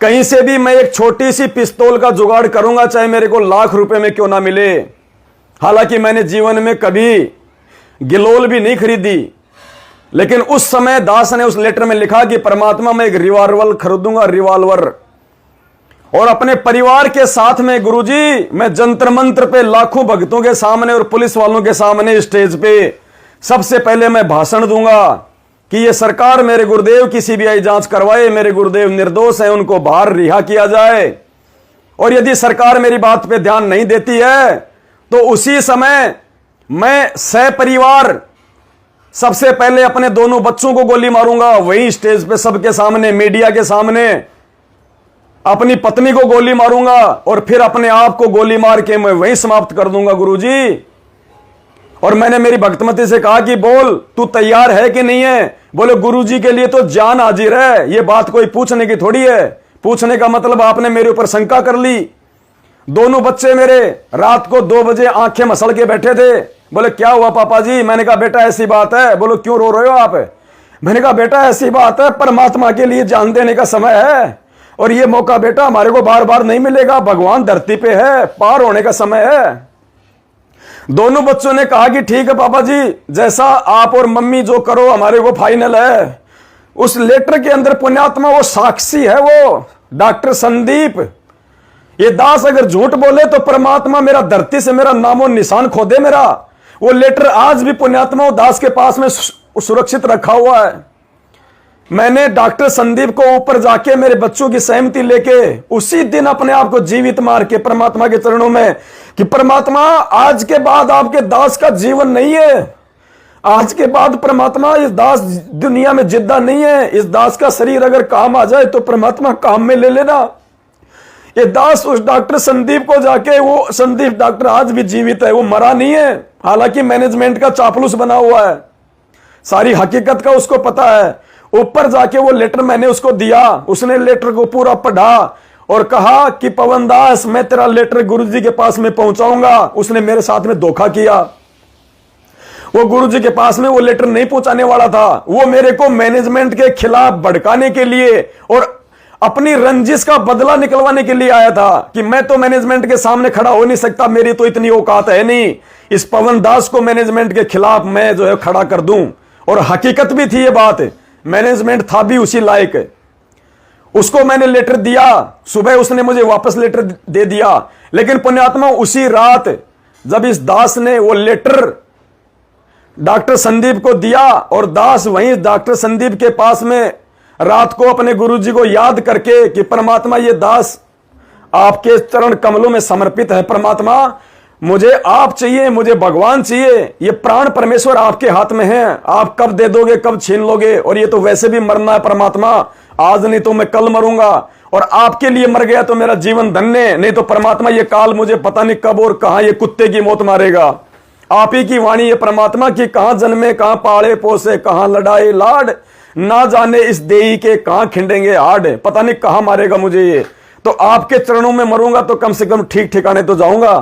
कहीं से भी मैं एक छोटी सी पिस्तौल का जुगाड़ करूंगा, चाहे मेरे को लाख रुपए में क्यों ना मिले। हालांकि मैंने जीवन में कभी गिलोल भी नहीं खरीदी, लेकिन उस समय दास ने उस लेटर में लिखा कि परमात्मा मैं एक रिवॉल्वर खरीदूंगा, रिवॉल्वर, और अपने परिवार के साथ में गुरुजी मैं जंतर मंत्र पे लाखों भक्तों के सामने और पुलिस वालों के सामने स्टेज पे सबसे पहले मैं भाषण दूंगा कि ये सरकार मेरे गुरुदेव की सीबीआई जांच करवाए, मेरे गुरुदेव निर्दोष हैं, उनको बाहर रिहा किया जाए। और यदि सरकार मेरी बात पे ध्यान नहीं देती है तो उसी समय मैं सपरिवार सबसे पहले अपने दोनों बच्चों को गोली मारूंगा, वही स्टेज पे सबके सामने, मीडिया के सामने अपनी पत्नी को गोली मारूंगा, और फिर अपने आप को गोली मार के मैं वहीं समाप्त कर दूंगा गुरुजी। और मैंने मेरी भक्तमती से कहा कि बोल तू तैयार है कि नहीं है। बोले गुरुजी के लिए तो जान हाजिर है, ये बात कोई पूछने की थोड़ी है। पूछने का मतलब आपने मेरे ऊपर शंका कर ली। दोनों बच्चे मेरे रात को 2 बजे आंखें मसल के बैठे थे। बोले क्या हुआ पापा जी? मैंने कहा बेटा ऐसी बात है। बोलो क्यों रो रहे हो आप? मैंने कहा बेटा ऐसी बात है, परमात्मा के लिए जान देने का समय है, और ये मौका बेटा हमारे को बार बार नहीं मिलेगा। भगवान धरती पे है, पार होने का समय है। दोनों बच्चों ने कहा कि ठीक है पापा जी, जैसा आप और मम्मी जो करो हमारे को फाइनल है। उस लेटर के अंदर पुण्यात्मा वो साक्षी है, वो डॉक्टर संदीप। ये दास अगर झूठ बोले तो परमात्मा मेरा धरती से मेरा नामो निशान खो दे मेरा। वो लेटर आज भी पुण्यात्मा दास के पास में सुरक्षित रखा हुआ है। मैंने डॉक्टर संदीप को ऊपर जाके मेरे बच्चों की सहमति लेके उसी दिन अपने आप को जीवित मार के परमात्मा के चरणों में कि परमात्मा आज के बाद आपके दास का जीवन नहीं है, आज के बाद परमात्मा इस दास दुनिया में जिंदा नहीं है। इस दास का शरीर अगर काम आ जाए तो परमात्मा काम में ले लेना। ये दास उस डॉक्टर संदीप को जाके, वो संदीप डॉक्टर आज भी जीवित है, वो मरा नहीं है, हालांकि मैनेजमेंट का चापलूस बना हुआ है, सारी हकीकत का उसको पता है। ऊपर जाके वो लेटर मैंने उसको दिया, उसने लेटर को पूरा पढ़ा और कहा कि पवन दास मैं तेरा लेटर गुरुजी के पास में पहुंचाऊंगा। उसने मेरे साथ में धोखा किया, वो गुरुजी के पास में वो लेटर नहीं पहुंचाने वाला था, वो मेरे को मैनेजमेंट के खिलाफ भड़काने के लिए और अपनी रंजिश का बदला निकलवाने के लिए आया था कि मैं तो मैनेजमेंट के सामने खड़ा हो नहीं सकता, मेरी तो इतनी औकात है नहीं, इस पवन दास को मैनेजमेंट के खिलाफ मैं जो है खड़ा कर दूं। और हकीकत भी थी ये बात, मैनेजमेंट था भी उसी लायक। उसको मैंने लेटर दिया, सुबह उसने मुझे वापस लेटर दे दिया, लेकिन पुण्यात्मा उसी रात जब इस दास ने वो लेटर डॉक्टर संदीप को दिया और दास वहीं डॉक्टर संदीप के पास में रात को अपने गुरुजी को याद करके कि परमात्मा ये दास आपके चरण कमलों में समर्पित है, परमात्मा मुझे आप चाहिए, मुझे भगवान चाहिए, ये प्राण परमेश्वर आपके हाथ में है, आप कब दे दोगे कब छीन लोगे, और ये तो वैसे भी मरना है परमात्मा, आज नहीं तो मैं कल मरूंगा, और आपके लिए मर गया तो मेरा जीवन धन्य, नहीं तो परमात्मा ये काल मुझे पता नहीं कब और कहां ये कुत्ते की मौत मारेगा। आप ही की वाणी है परमात्मा की, कहां जन्मे कहां पाले पोसे, कहां लड़ाई लाड, ना जाने इस देही के कहां खिंडेंगे हाड, पता नहीं कहां मारेगा मुझे ये, तो आपके चरणों में मरूंगा तो कम से कम ठीक ठिकाने तो जाऊंगा।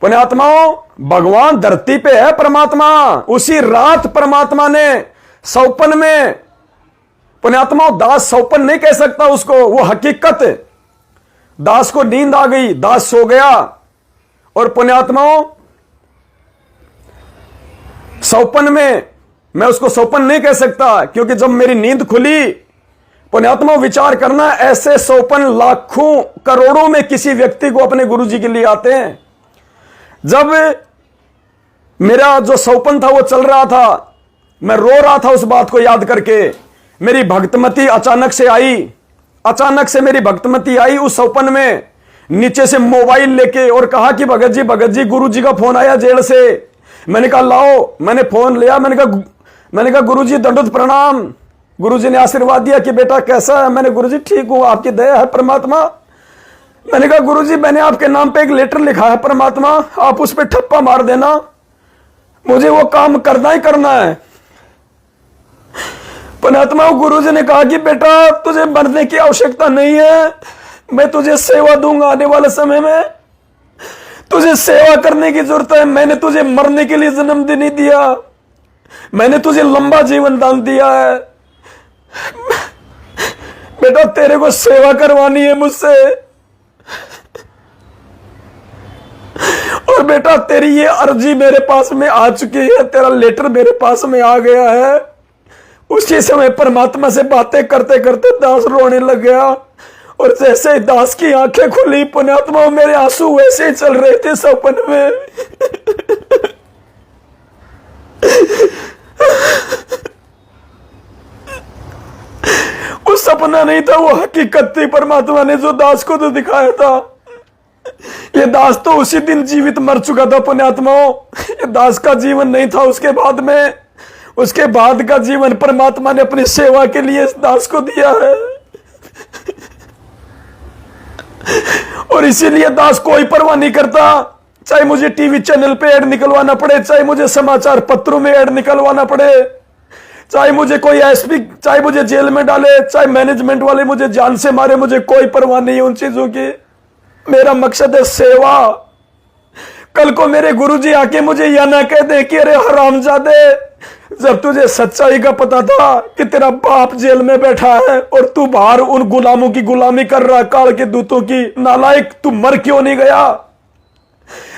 पुण्यात्माओं भगवान धरती पे है परमात्मा, उसी रात परमात्मा ने सौपन में, पुण्यात्माओं दास सौपन नहीं कह सकता उसको, वो हकीकत, दास को नींद आ गई, दास सो गया, और पुण्यात्माओं सौपन में मैं उसको सौपन नहीं कह सकता, क्योंकि जब मेरी नींद खुली, पुण्यात्मा विचार करना, ऐसे सौपन लाखों करोड़ों में किसी व्यक्ति को अपने गुरुजी के लिए आते हैं। जब मेरा जो सौपन था वो चल रहा था, मैं रो रहा था उस बात को याद करके, मेरी भक्तमती अचानक से आई, अचानक से मेरी भक्तमती आई उस सौपन में, नीचे से मोबाइल लेके, और कहा कि भगत जी गुरुजी का फोन आया जेल से। मैंने कहा लाओ, मैंने फोन लिया, मैंने कहा गुरुजी दंडोत प्रणाम। गुरुजी ने आशीर्वाद दिया कि बेटा कैसा है, मैंने गुरुजी ठीक हूं, आपकी दया है परमात्मा। मैंने कहा गुरुजी मैंने आपके नाम पे एक लेटर लिखा है परमात्मा, आप उस पर ठप्पा मार देना, मुझे वो काम करना ही करना है। परमात्मा गुरुजी ने कहा कि बेटा तुझे मरने की आवश्यकता नहीं है, मैं तुझे सेवा दूंगा, आने वाले समय में तुझे सेवा करने की जरूरत है, मैंने तुझे मरने के लिए जन्म नहीं दिया, मैंने तुझे लंबा जीवन दान दिया है, बेटा तेरे को सेवा करवानी है मुझसे, और बेटा तेरी ये अर्जी मेरे पास में आ चुकी है, तेरा लेटर मेरे पास में आ गया है। उसी समय परमात्मा से बातें करते करते दास रोने लग गया, और जैसे ही दास की आंखें खुली, पुण्यात्मा मेरे आंसू वैसे ही चल रहे थे सपन में। वो सपना नहीं था, वो हकीकत थी, परमात्मा ने जो दास को तो दिखाया था। ये दास तो उसी दिन जीवित मर चुका था पुण्यात्माओं, ये दास का जीवन नहीं था उसके बाद में, उसके बाद का जीवन परमात्मा ने अपनी सेवा के लिए इस दास को दिया है। और इसीलिए दास कोई परवाह नहीं करता, चाहे मुझे टीवी चैनल पे ऐड निकलवाना पड़े, चाहे मुझे समाचार पत्रों में ऐड निकलवाना पड़े, चाहे मुझे कोई एसपी, चाहे मुझे जेल में डाले, चाहे मैनेजमेंट वाले मुझे जान से मारे, मुझे कोई परवाह नहीं है उन चीजों की। मेरा मकसद है सेवा। कल को मेरे गुरुजी आके मुझे यह ना कह दे कि अरे हरामजादे, जब तुझे सच्चाई का पता था कि तेरा बाप जेल में बैठा है और तू बाहर उन गुलामों की गुलामी कर रहा, काल के दूतों की, नालायक तू मर क्यों नहीं गया?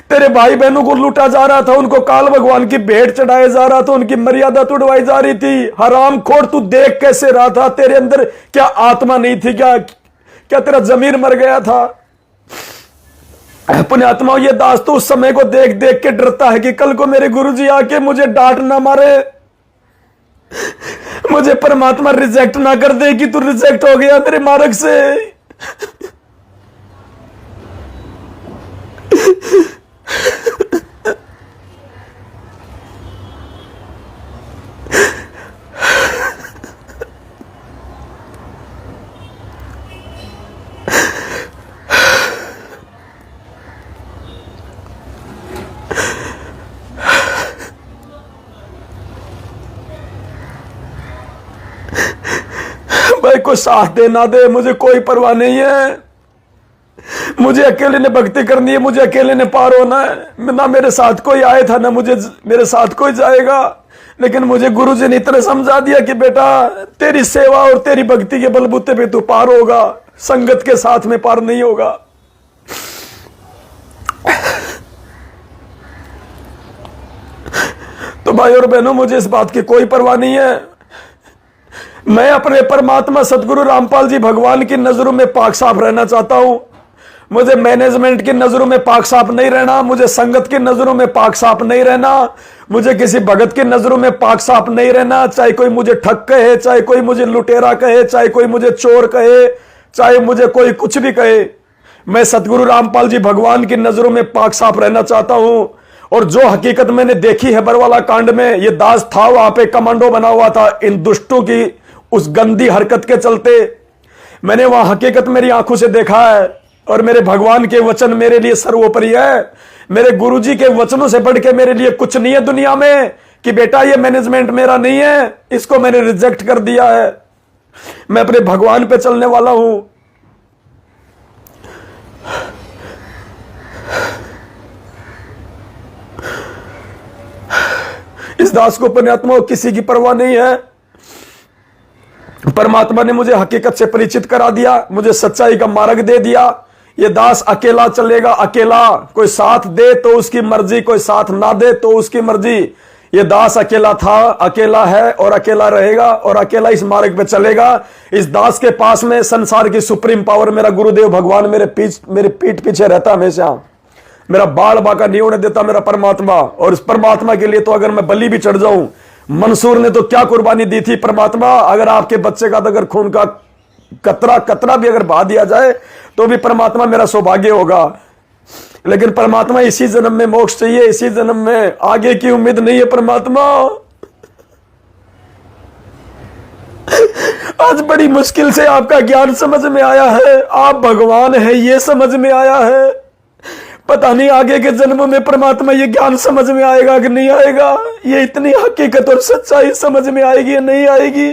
तेरे भाई बहनों को लूटा जा रहा था, उनको काल भगवान की भेंट चढ़ाया जा रहा था, उनकी मर्यादा तोड़वाई जा रही थी। हरामखोर तू देख कैसे रहा था? तेरे अंदर क्या आत्मा नहीं थी? क्या तेरा जमीर मर गया था? पुण्यात्माओं, ये दास तो उस समय को देख देख के डरता है कि कल को मेरे गुरुजी आके मुझे डांट ना मारे, मुझे परमात्मा रिजेक्ट ना कर दे कि तू रिजेक्ट हो गया मेरे मार्ग से। भाई को साथ दे ना दे मुझे कोई परवाह नहीं है, मुझे अकेले ने भक्ति करनी है, मुझे अकेले ने पार होना है। ना मेरे साथ कोई आया था ना मुझे मेरे साथ कोई जाएगा, लेकिन मुझे गुरु जी ने इतना समझा दिया कि बेटा तेरी सेवा और तेरी भक्ति के बलबूते पे तू पार होगा, संगत के साथ में पार नहीं होगा। तो भाई और बहनों, मुझे इस बात की कोई परवाह नहीं है। मैं अपने परमात्मा सतगुरु रामपाल जी भगवान की नजरों में पाक साफ रहना चाहता हूं। मुझे मैनेजमेंट की नजरों में पाक साफ नहीं रहना, मुझे संगत की नजरों में पाक साफ नहीं रहना, मुझे किसी भगत की नजरों में पाक साफ नहीं रहना। चाहे कोई मुझे ठग कहे, चाहे कोई मुझे लुटेरा कहे, चाहे कोई मुझे चोर कहे, चाहे मुझे कोई कुछ भी कहे, मैं सतगुरु रामपाल जी भगवान की नजरों में पाक साफ रहना चाहता हूं। और जो हकीकत मैंने देखी है बरवाला कांड में, ये दास था वहां पे, कमांडो बना हुआ था इन दुष्टों की उस गंदी हरकत के चलते। मैंने वहां हकीकत मेरी आंखों से देखा है, और मेरे भगवान के वचन मेरे लिए सर्वोपरि है। मेरे गुरुजी के वचनों से बढ़ के मेरे लिए कुछ नहीं है दुनिया में, कि बेटा ये मैनेजमेंट मेरा नहीं है, इसको मैंने रिजेक्ट कर दिया है। मैं अपने भगवान पे चलने वाला हूं। इस दास को पुण्यात्मा किसी की परवाह नहीं है। परमात्मा ने मुझे हकीकत से परिचित करा दिया, मुझे सच्चाई का मार्ग दे दिया। ये दास अकेला चलेगा, अकेला, कोई साथ दे तो उसकी मर्जी, कोई साथ ना दे तो उसकी मर्जी। ये दास अकेला था, अकेला है और अकेला रहेगा, और अकेला इस मार्ग पे चलेगा। इस दास के पास में संसार की सुप्रीम पावर मेरा गुरुदेव भगवान मेरे पीठ पीछे रहता हमेशा। मेरा बाल बाका नहीं होने देता मेरा परमात्मा। और इस परमात्मा के लिए तो अगर मैं बलि भी चढ़ जाऊं, मंसूर ने तो क्या कुर्बानी दी थी। परमात्मा, अगर आपके बच्चे का अगर खून का कतरा भी अगर बहा दिया जाए तो भी परमात्मा मेरा सौभाग्य होगा। लेकिन परमात्मा इसी जन्म में मोक्ष चाहिए, इसी जन्म में, आगे की उम्मीद नहीं है परमात्मा। आज बड़ी मुश्किल से आपका ज्ञान समझ में आया है, आप भगवान है ये समझ में आया है। पता नहीं आगे के जन्मों में परमात्मा ये ज्ञान समझ में आएगा कि नहीं आएगा, ये इतनी हकीकत और सच्चाई समझ में आएगी या नहीं आएगी।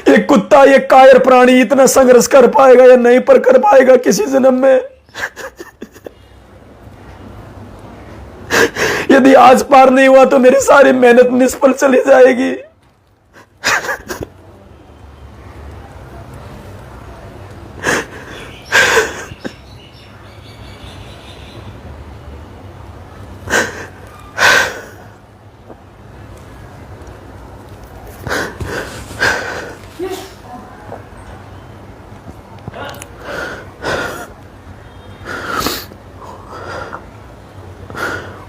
ये कुत्ता, ये कायर प्राणी इतना संघर्ष कर पाएगा या नहीं पर कर पाएगा किसी जन्म में। यदि आज पार नहीं हुआ तो मेरी सारी मेहनत निष्फल चली जाएगी।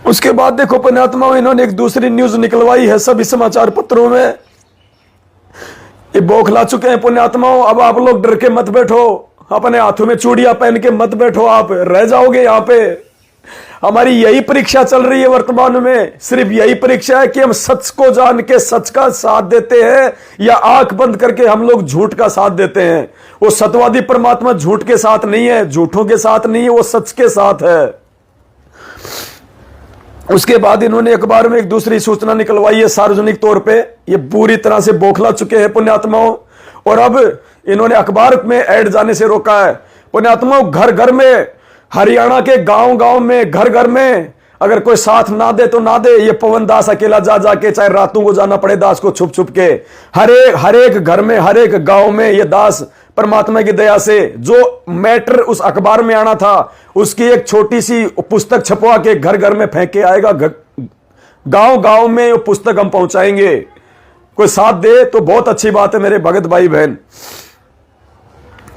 उसके बाद देखो पुण्यात्मा, इन्होंने एक दूसरी न्यूज निकलवाई है सभी समाचार पत्रों में। ये बौखला चुके हैं पुण्यात्माओं। अब आप लोग डर के मत बैठो, अपने हाथों में चूड़ियां पहन के मत बैठो, आप रह जाओगे यहाँ पे। हमारी यही परीक्षा चल रही है वर्तमान में, सिर्फ यही परीक्षा है कि हम सच को जान के सच का साथ देते हैं या आंख बंद करके हम लोग झूठ का साथ देते हैं। वो सत्यवादी परमात्मा झूठ के साथ नहीं है, झूठों के साथ नहीं है, वो सच के साथ है। उसके बाद इन्होंने अखबार में एक दूसरी सूचना निकलवाई है सार्वजनिक तौर पे। ये पूरी तरह से बौखला चुके हैं पुण्यात्माओं, और अब इन्होंने अखबार में ऐड जाने से रोका है। पुण्यात्माओं, घर घर में, हरियाणा के गांव गांव में, घर घर में अगर कोई साथ ना दे तो ना दे। ये पवन दास अकेला जा जाके, चाहे रातों को जाना पड़े दास को छुप छुप के, हर एक घर में, हर एक गांव में ये दास परमात्मा की दया से जो मैटर उस अखबार में आना था उसकी एक छोटी सी पुस्तक छपवा के घर घर में फेंक के आएगा। गांव गांव में वो पुस्तक हम पहुंचाएंगे। कोई साथ दे तो बहुत अच्छी बात है मेरे भगत भाई बहन।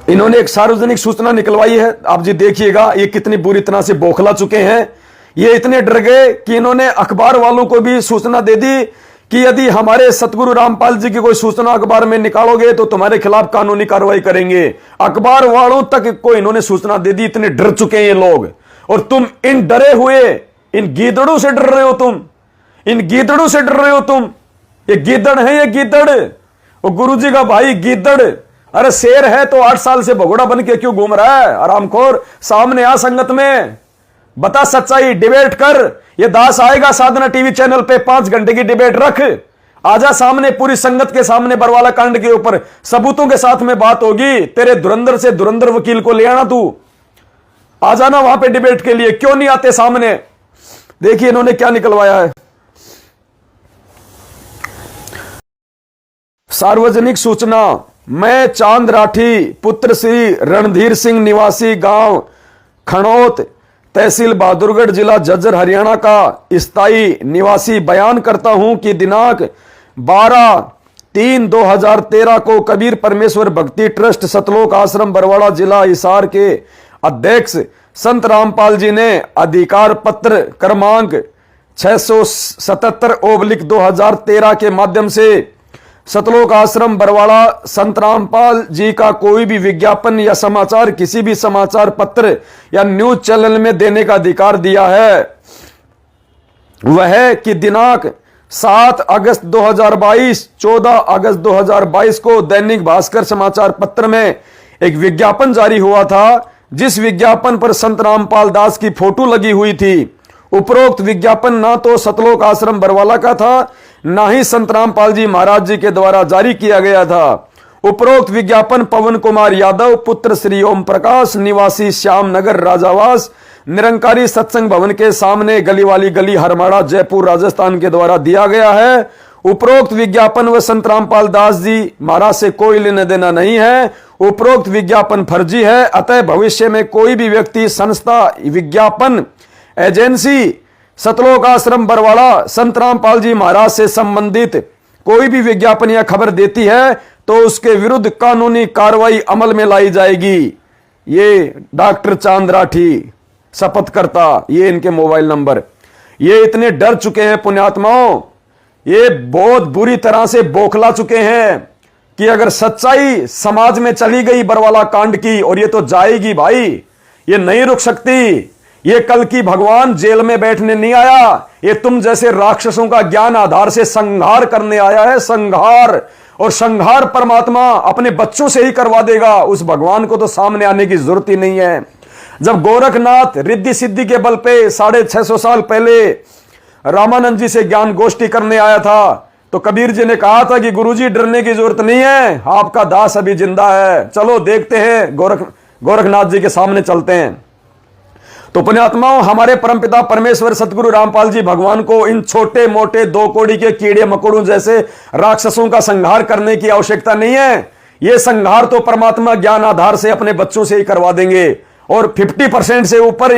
इन्होंने एक सार्वजनिक सूचना निकलवाई है, आप जी देखिएगा ये कितनी बुरी तरह से बौखला चुके हैं। ये इतने डर गए कि इन्होंने अखबार वालों को भी सूचना दे दी कि यदि हमारे सतगुरु रामपाल जी की कोई सूचना अखबार में निकालोगे तो तुम्हारे खिलाफ कानूनी कार्रवाई करेंगे। अखबार वालों तक को इन्होंने सूचना दे दी। इतने डर चुके हैं ये लोग, और तुम इन डरे हुए इन गीदड़ों से डर रहे हो, तुम इन गीदड़ों से डर रहे हो तुम। ये गीदड़ है, ये गीदड़, वो गुरु जी का भाई गीदड़। अरे शेर है तो 8 साल से भगोड़ा बन के क्यों घूम रहा है? आरामखोर, सामने आ संगत में, बता सच्चाई, डिबेट कर। ये दास आएगा साधना टीवी चैनल पे, 5 घंटे की डिबेट रख, आजा सामने, पूरी संगत के सामने बरवाला कांड के ऊपर सबूतों के साथ में बात होगी। तेरे धुरंधर से धुरंधर वकील को ले आना, तू आ जाना वहां पे डिबेट के लिए। क्यों नहीं आते सामने? देखिए इन्होंने क्या निकलवाया है। सार्वजनिक सूचना, मैं चांद राठी पुत्र श्री रणधीर सिंह निवासी गांव खड़ौत तहसील बहादुरगढ़ जिला झज्जर हरियाणा का स्थायी निवासी बयान करता हूं कि दिनांक 12/3/2013 को कबीर परमेश्वर भक्ति ट्रस्ट सतलोक आश्रम बरवाड़ा जिला हिसार के अध्यक्ष संत रामपाल जी ने अधिकार पत्र क्रमांक 677/2013 के माध्यम से सतलोक आश्रम बरवाड़ा संत रामपाल जी का कोई भी विज्ञापन या समाचार किसी भी समाचार पत्र या न्यूज चैनल में देने का अधिकार दिया है। वह कि दिनांक 7 अगस्त 2022, 14 अगस्त 2022 को दैनिक भास्कर समाचार पत्र में एक विज्ञापन जारी हुआ था, जिस विज्ञापन पर संत रामपाल दास की फोटो लगी हुई थी। उपरोक्त विज्ञापन ना तो सतलोक आश्रम बरवाला का था, ना ही संत रामपाल जी महाराज जी के द्वारा जारी किया गया था। उपरोक्त विज्ञापन पवन कुमार यादव पुत्र श्री ओम प्रकाश निवासी श्याम नगर राजावास निरंकारी सत्संग भवन के सामने गली वाली गली हरमाड़ा जयपुर राजस्थान के द्वारा दिया गया है। उपरोक्त विज्ञापन व संत रामपाल दास जी महाराज से कोई लेना देना नहीं है। उपरोक्त विज्ञापन फर्जी है, अतः भविष्य में कोई भी व्यक्ति, संस्था, विज्ञापन एजेंसी सतलोक आश्रम बरवाड़ा संत रामपाल जी महाराज से संबंधित कोई भी विज्ञापन या खबर देती है तो उसके विरुद्ध कानूनी कार्रवाई अमल में लाई जाएगी। ये डॉक्टर चांद राठी शपथकर्ता, ये इनके मोबाइल नंबर। ये इतने डर चुके हैं पुण्यात्माओं, ये बहुत बुरी तरह से बौखला चुके हैं कि अगर सच्चाई समाज में चली गई बरवाला कांड की, और ये तो जाएगी भाई, ये नहीं रुक सकती। ये कल की भगवान जेल में बैठने नहीं आया, ये तुम जैसे राक्षसों का ज्ञान आधार से संहार करने आया है। संहार, और संहार परमात्मा अपने बच्चों से ही करवा देगा। उस भगवान को तो सामने आने की जरूरत ही नहीं है। जब गोरखनाथ रिद्धि सिद्धि के बल पे 650 साल पहले रामानंद जी से ज्ञान गोष्ठी करने आया था, तो कबीर जी ने कहा था कि गुरुजी डरने की जरूरत नहीं है, आपका दास अभी जिंदा है, चलो देखते हैं, गोरखनाथ जी के सामने चलते हैं। तो पुण्यात्माओं, हमारे परमपिता परमेश्वर सतगुरु रामपाल जी भगवान को इन छोटे मोटे 2 कौड़ी के कीड़े मकोड़ों जैसे राक्षसों का संहार करने की आवश्यकता नहीं है। यह संहार तो परमात्मा ज्ञान आधार से अपने बच्चों से ही करवा देंगे। और 50% से ऊपर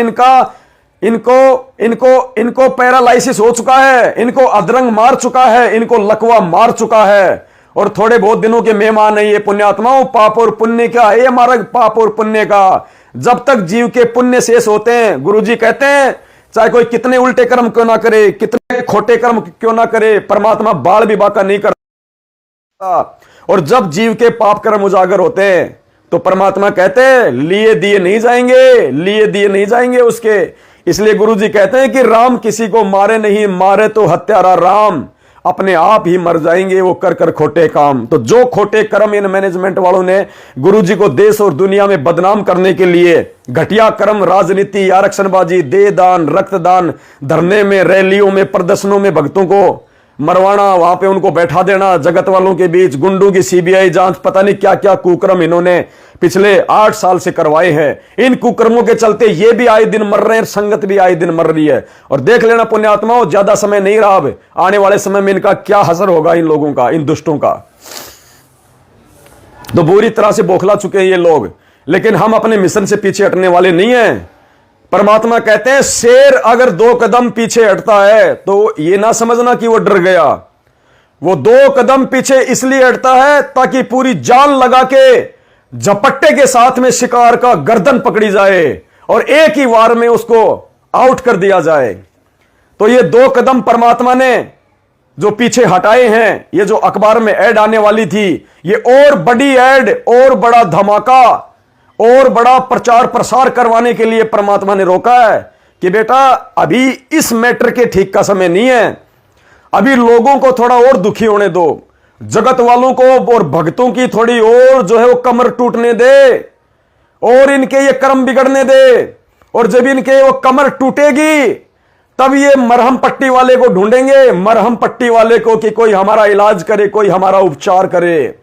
इनको पैरालाइसिस हो चुका है, इनको अधरंग मार चुका है, इनको लकवा मार चुका है। और थोड़े बहुत दिनों के मेहमान है ये पुण्यात्माओं। पाप और पुण्य का है हमारा, पाप और पुण्य का। जब तक जीव के पुण्य शेष होते हैं, गुरुजी कहते हैं, चाहे कोई कितने उल्टे कर्म क्यों ना करे, कितने खोटे कर्म क्यों ना करे, परमात्मा बाल भी बाका नहीं करता। और जब जीव के पाप कर्म उजागर होते हैं तो परमात्मा कहते हैं लिए दिए नहीं जाएंगे, लिए दिए नहीं जाएंगे उसके। इसलिए गुरुजी कहते हैं कि राम किसी को मारे नहीं, मारे तो हत्यारा राम, अपने आप ही मर जाएंगे वो कर कर खोटे काम। तो जो खोटे कर्म इन मैनेजमेंट वालों ने गुरुजी को देश और दुनिया में बदनाम करने के लिए, घटिया कर्म, राजनीति, आरक्षणबाजी, देह दान, रक्तदान, धरने में, रैलियों में, प्रदर्शनों में भक्तों को मरवाना, वहां पे उनको बैठा देना, जगत वालों के बीच गुंडों की सीबीआई जांच, पता नहीं क्या क्या कुकर्म इन्होंने पिछले 8 साल से करवाए हैं। इन कुकर्मों के चलते ये भी आए दिन मर रहे हैं, संगत भी आए दिन मर रही है। और देख लेना पुण्यात्माओं, ज्यादा समय नहीं रहा, अब आने वाले समय में इनका क्या असर होगा, इन लोगों का, इन दुष्टों का। तो बुरी तरह से बौखला चुके हैं ये लोग। लेकिन हम अपने मिशन से पीछे हटने वाले नहीं हैं। परमात्मा कहते हैं शेर अगर 2 कदम पीछे हटता है तो ये ना समझना कि वो डर गया, वो 2 कदम पीछे इसलिए हटता है ताकि पूरी जान लगा के झपट्टे के साथ में शिकार का गर्दन पकड़ी जाए और एक ही वार में उसको आउट कर दिया जाए। तो ये 2 कदम परमात्मा ने जो पीछे हटाए हैं, ये जो अखबार में ऐड आने वाली थी, ये और बड़ी ऐड, और बड़ा धमाका, और बड़ा प्रचार प्रसार करवाने के लिए परमात्मा ने रोका है कि बेटा अभी इस मैटर के ठीक का समय नहीं है, अभी लोगों को थोड़ा और दुखी होने दो, जगत वालों को और भक्तों की थोड़ी और जो है वो कमर टूटने दे, और इनके ये कर्म बिगड़ने दे। और जब इनके वो कमर टूटेगी तब ये मरहम पट्टी वाले को ढूंढेंगे, मरहम पट्टी वाले को, कि कोई हमारा इलाज करे, कोई हमारा उपचार करे।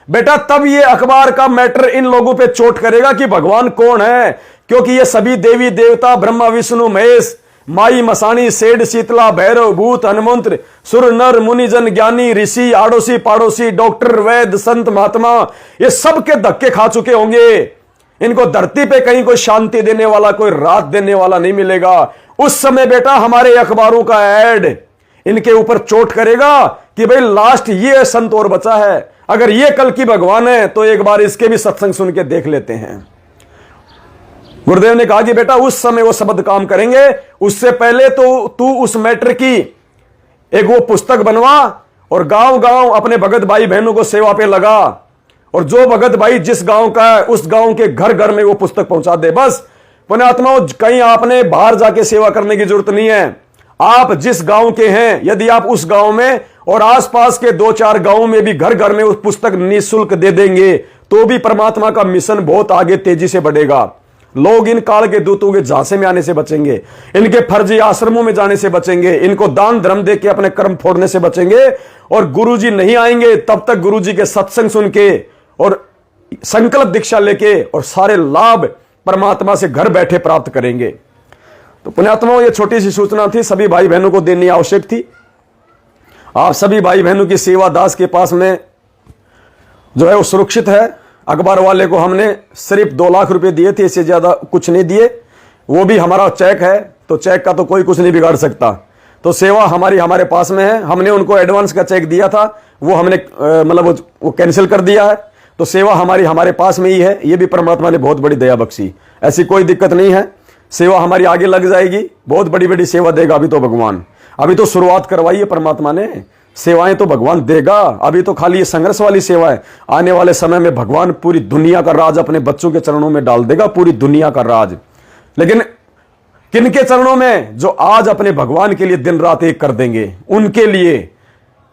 बेटा तब ये अखबार का मैटर इन लोगों पे चोट करेगा कि भगवान कौन है, क्योंकि ये सभी देवी देवता ब्रह्मा विष्णु महेश, माई मसाणी सेठ शीतला भैरव भूत हनुमंत्र सुर नर मुनिजन ज्ञानी ऋषि आड़ोसी पाड़ोसी डॉक्टर वैद्य संत महात्मा, ये सब के धक्के खा चुके होंगे। इनको धरती पे कहीं कोई शांति देने वाला, कोई राहत देने वाला नहीं मिलेगा। उस समय बेटा हमारे अखबारों का ऐड इनके ऊपर चोट करेगा कि भाई लास्ट ये संत और बचा है, अगर ये कल की भगवान है तो एक बार इसके भी सत्संग सुन के देख लेते हैं। गुरुदेव ने कहा कि बेटा उस समय वो शब्द काम करेंगे, उससे पहले तो तू उस मैटर की एक वो पुस्तक बनवा और गांव गांव अपने भगत भाई बहनों को सेवा पे लगा, और जो भगत भाई जिस गांव का है उस गांव के घर घर में वो पुस्तक पहुंचा दे। बस पुण्यात्माओं, कहीं आपने बाहर जाके सेवा करने की जरूरत नहीं है। आप जिस गांव के हैं, यदि आप उस गांव में और आसपास के 2-4 गांवों में भी घर घर में उस पुस्तक निःशुल्क दे देंगे तो भी परमात्मा का मिशन बहुत आगे तेजी से बढ़ेगा। लोग इन काल के दूतों के झांसे में आने से बचेंगे, इनके फर्जी आश्रमों में जाने से बचेंगे, इनको दान धर्म दे के अपने कर्म फोड़ने से बचेंगे, और गुरुजी नहीं आएंगे तब तक गुरुजी के सत्संग सुन के और संकल्प दीक्षा लेके और सारे लाभ परमात्मा से घर बैठे प्राप्त करेंगे। तो पुण्यात्माओं, ये छोटी सी सूचना थी, सभी भाई बहनों को देनी आवश्यक थी। आप सभी भाई बहनों की सेवा दास के पास में जो है वो सुरक्षित है। अखबार वाले को हमने सिर्फ 2 लाख रुपए दिए थे, इससे ज्यादा कुछ नहीं दिए। वो भी हमारा चेक है, तो चेक का तो कोई कुछ नहीं बिगाड़ सकता। तो सेवा हमारे पास में है। हमने उनको एडवांस का चेक दिया था, वो हमने मतलब वो कैंसिल कर दिया है। तो सेवा हमारे पास में ही है। ये भी परमात्मा ने बहुत बड़ी दया बख्शी, ऐसी कोई दिक्कत नहीं है। सेवा हमारी आगे लग जाएगी, बहुत बड़ी बड़ी सेवा देगा अभी तो भगवान। अभी तो शुरुआत करवाई है परमात्मा ने, सेवाएं तो भगवान देगा। अभी तो खाली ये संघर्ष वाली सेवा है। आने वाले समय में भगवान पूरी दुनिया का राज अपने बच्चों के चरणों में डाल देगा, पूरी दुनिया का राज। लेकिन किनके चरणों में? जो आज अपने भगवान के लिए दिन रात एक कर देंगे, उनके लिए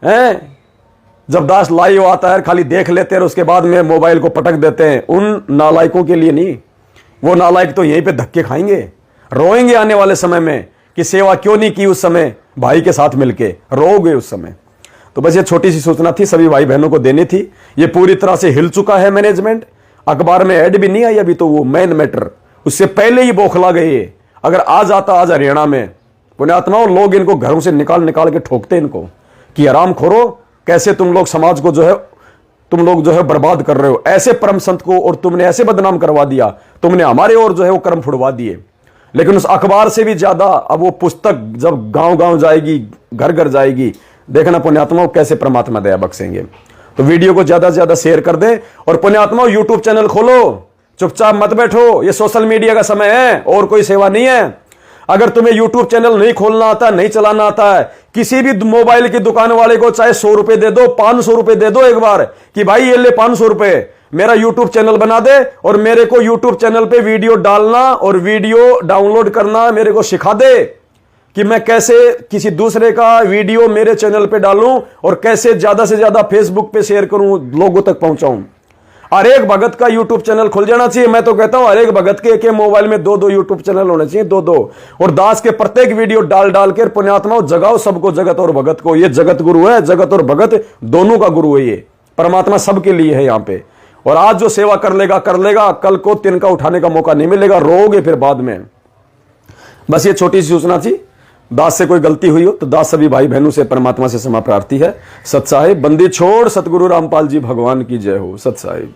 हैं। जब दास लाइव आता है खाली देख लेते हैं और उसके बाद में मोबाइल को पटक देते हैं, उन नालायकों के लिए नहीं। वो नालायक तो यहीं पे धक्के खाएंगे, रोएंगे आने वाले समय में कि सेवा क्यों नहीं की उस समय भाई के साथ मिलके, रोगे उस समय। तो बस ये छोटी सी सूचना थी, सभी भाई बहनों को देनी थी। ये पूरी तरह से हिल चुका है मैनेजमेंट। अखबार में ऐड भी नहीं आई अभी तो, वो मेन मैटर उससे पहले ही बौखला गए। अगर आज आता आज हरियाणा में, पुण्यात्माओं, लोग इनको घरों से निकाल निकाल के ठोकते इनको कि आराम खोरो, कैसे तुम लोग समाज को जो है बर्बाद कर रहे हो, ऐसे परम संत को, और तुमने ऐसे बदनाम करवा दिया, तुमने हमारे और जो है वो कर्म फुड़वा दिए। लेकिन उस अखबार से भी ज्यादा अब वो पुस्तक जब गांव गांव जाएगी, घर घर जाएगी, देखना पुण्यात्माओं कैसे परमात्मा दया बख्शेंगे। तो वीडियो को ज्यादा से ज्यादा शेयर कर दे, और पुण्यात्माओं यूट्यूब चैनल खोलो, चुपचाप मत बैठो। ये सोशल मीडिया का समय है और कोई सेवा नहीं है। अगर तुम्हें यूट्यूब चैनल नहीं खोलना आता, नहीं चलाना आता है, किसी भी मोबाइल की दुकान वाले को चाहे 100 रुपए दे दो, 500 रुपए दे दो एक बार, कि भाई ये ले 500 रुपए, मेरा यूट्यूब चैनल बना दे और मेरे को यूट्यूब चैनल पे वीडियो डालना और वीडियो डाउनलोड करना मेरे को सिखा दे, कि मैं कैसे किसी दूसरे का वीडियो मेरे चैनल पे डालूं और कैसे ज्यादा से ज्यादा फेसबुक पे शेयर करूं, लोगों तक पहुंचाऊं। हर एक भगत का यूट्यूब चैनल खुल जाना चाहिए। मैं तो कहता हूं हर एक भगत के मोबाइल में 2-2 यूट्यूब चैनल होने चाहिए, 2-2, और दास के प्रत्येक वीडियो डाल डाल कर पुण्यात्माओं जगाओ सबको, जगत और भगत को। ये जगत गुरु है, जगत और भगत दोनों का गुरु है। ये परमात्मा सबके लिए है यहाँ पे। और आज जो सेवा कर लेगा, कल को तिनका उठाने का मौका नहीं मिलेगा, रोगे फिर बाद में। बस ये छोटी सी सूचना थी। दास से कोई गलती हुई हो तो दास सभी भाई बहनों से परमात्मा से क्षमा प्रार्थी है। सत साहिब, बंदी छोड़, सतगुरु रामपाल जी भगवान की जय हो। सत साहिब।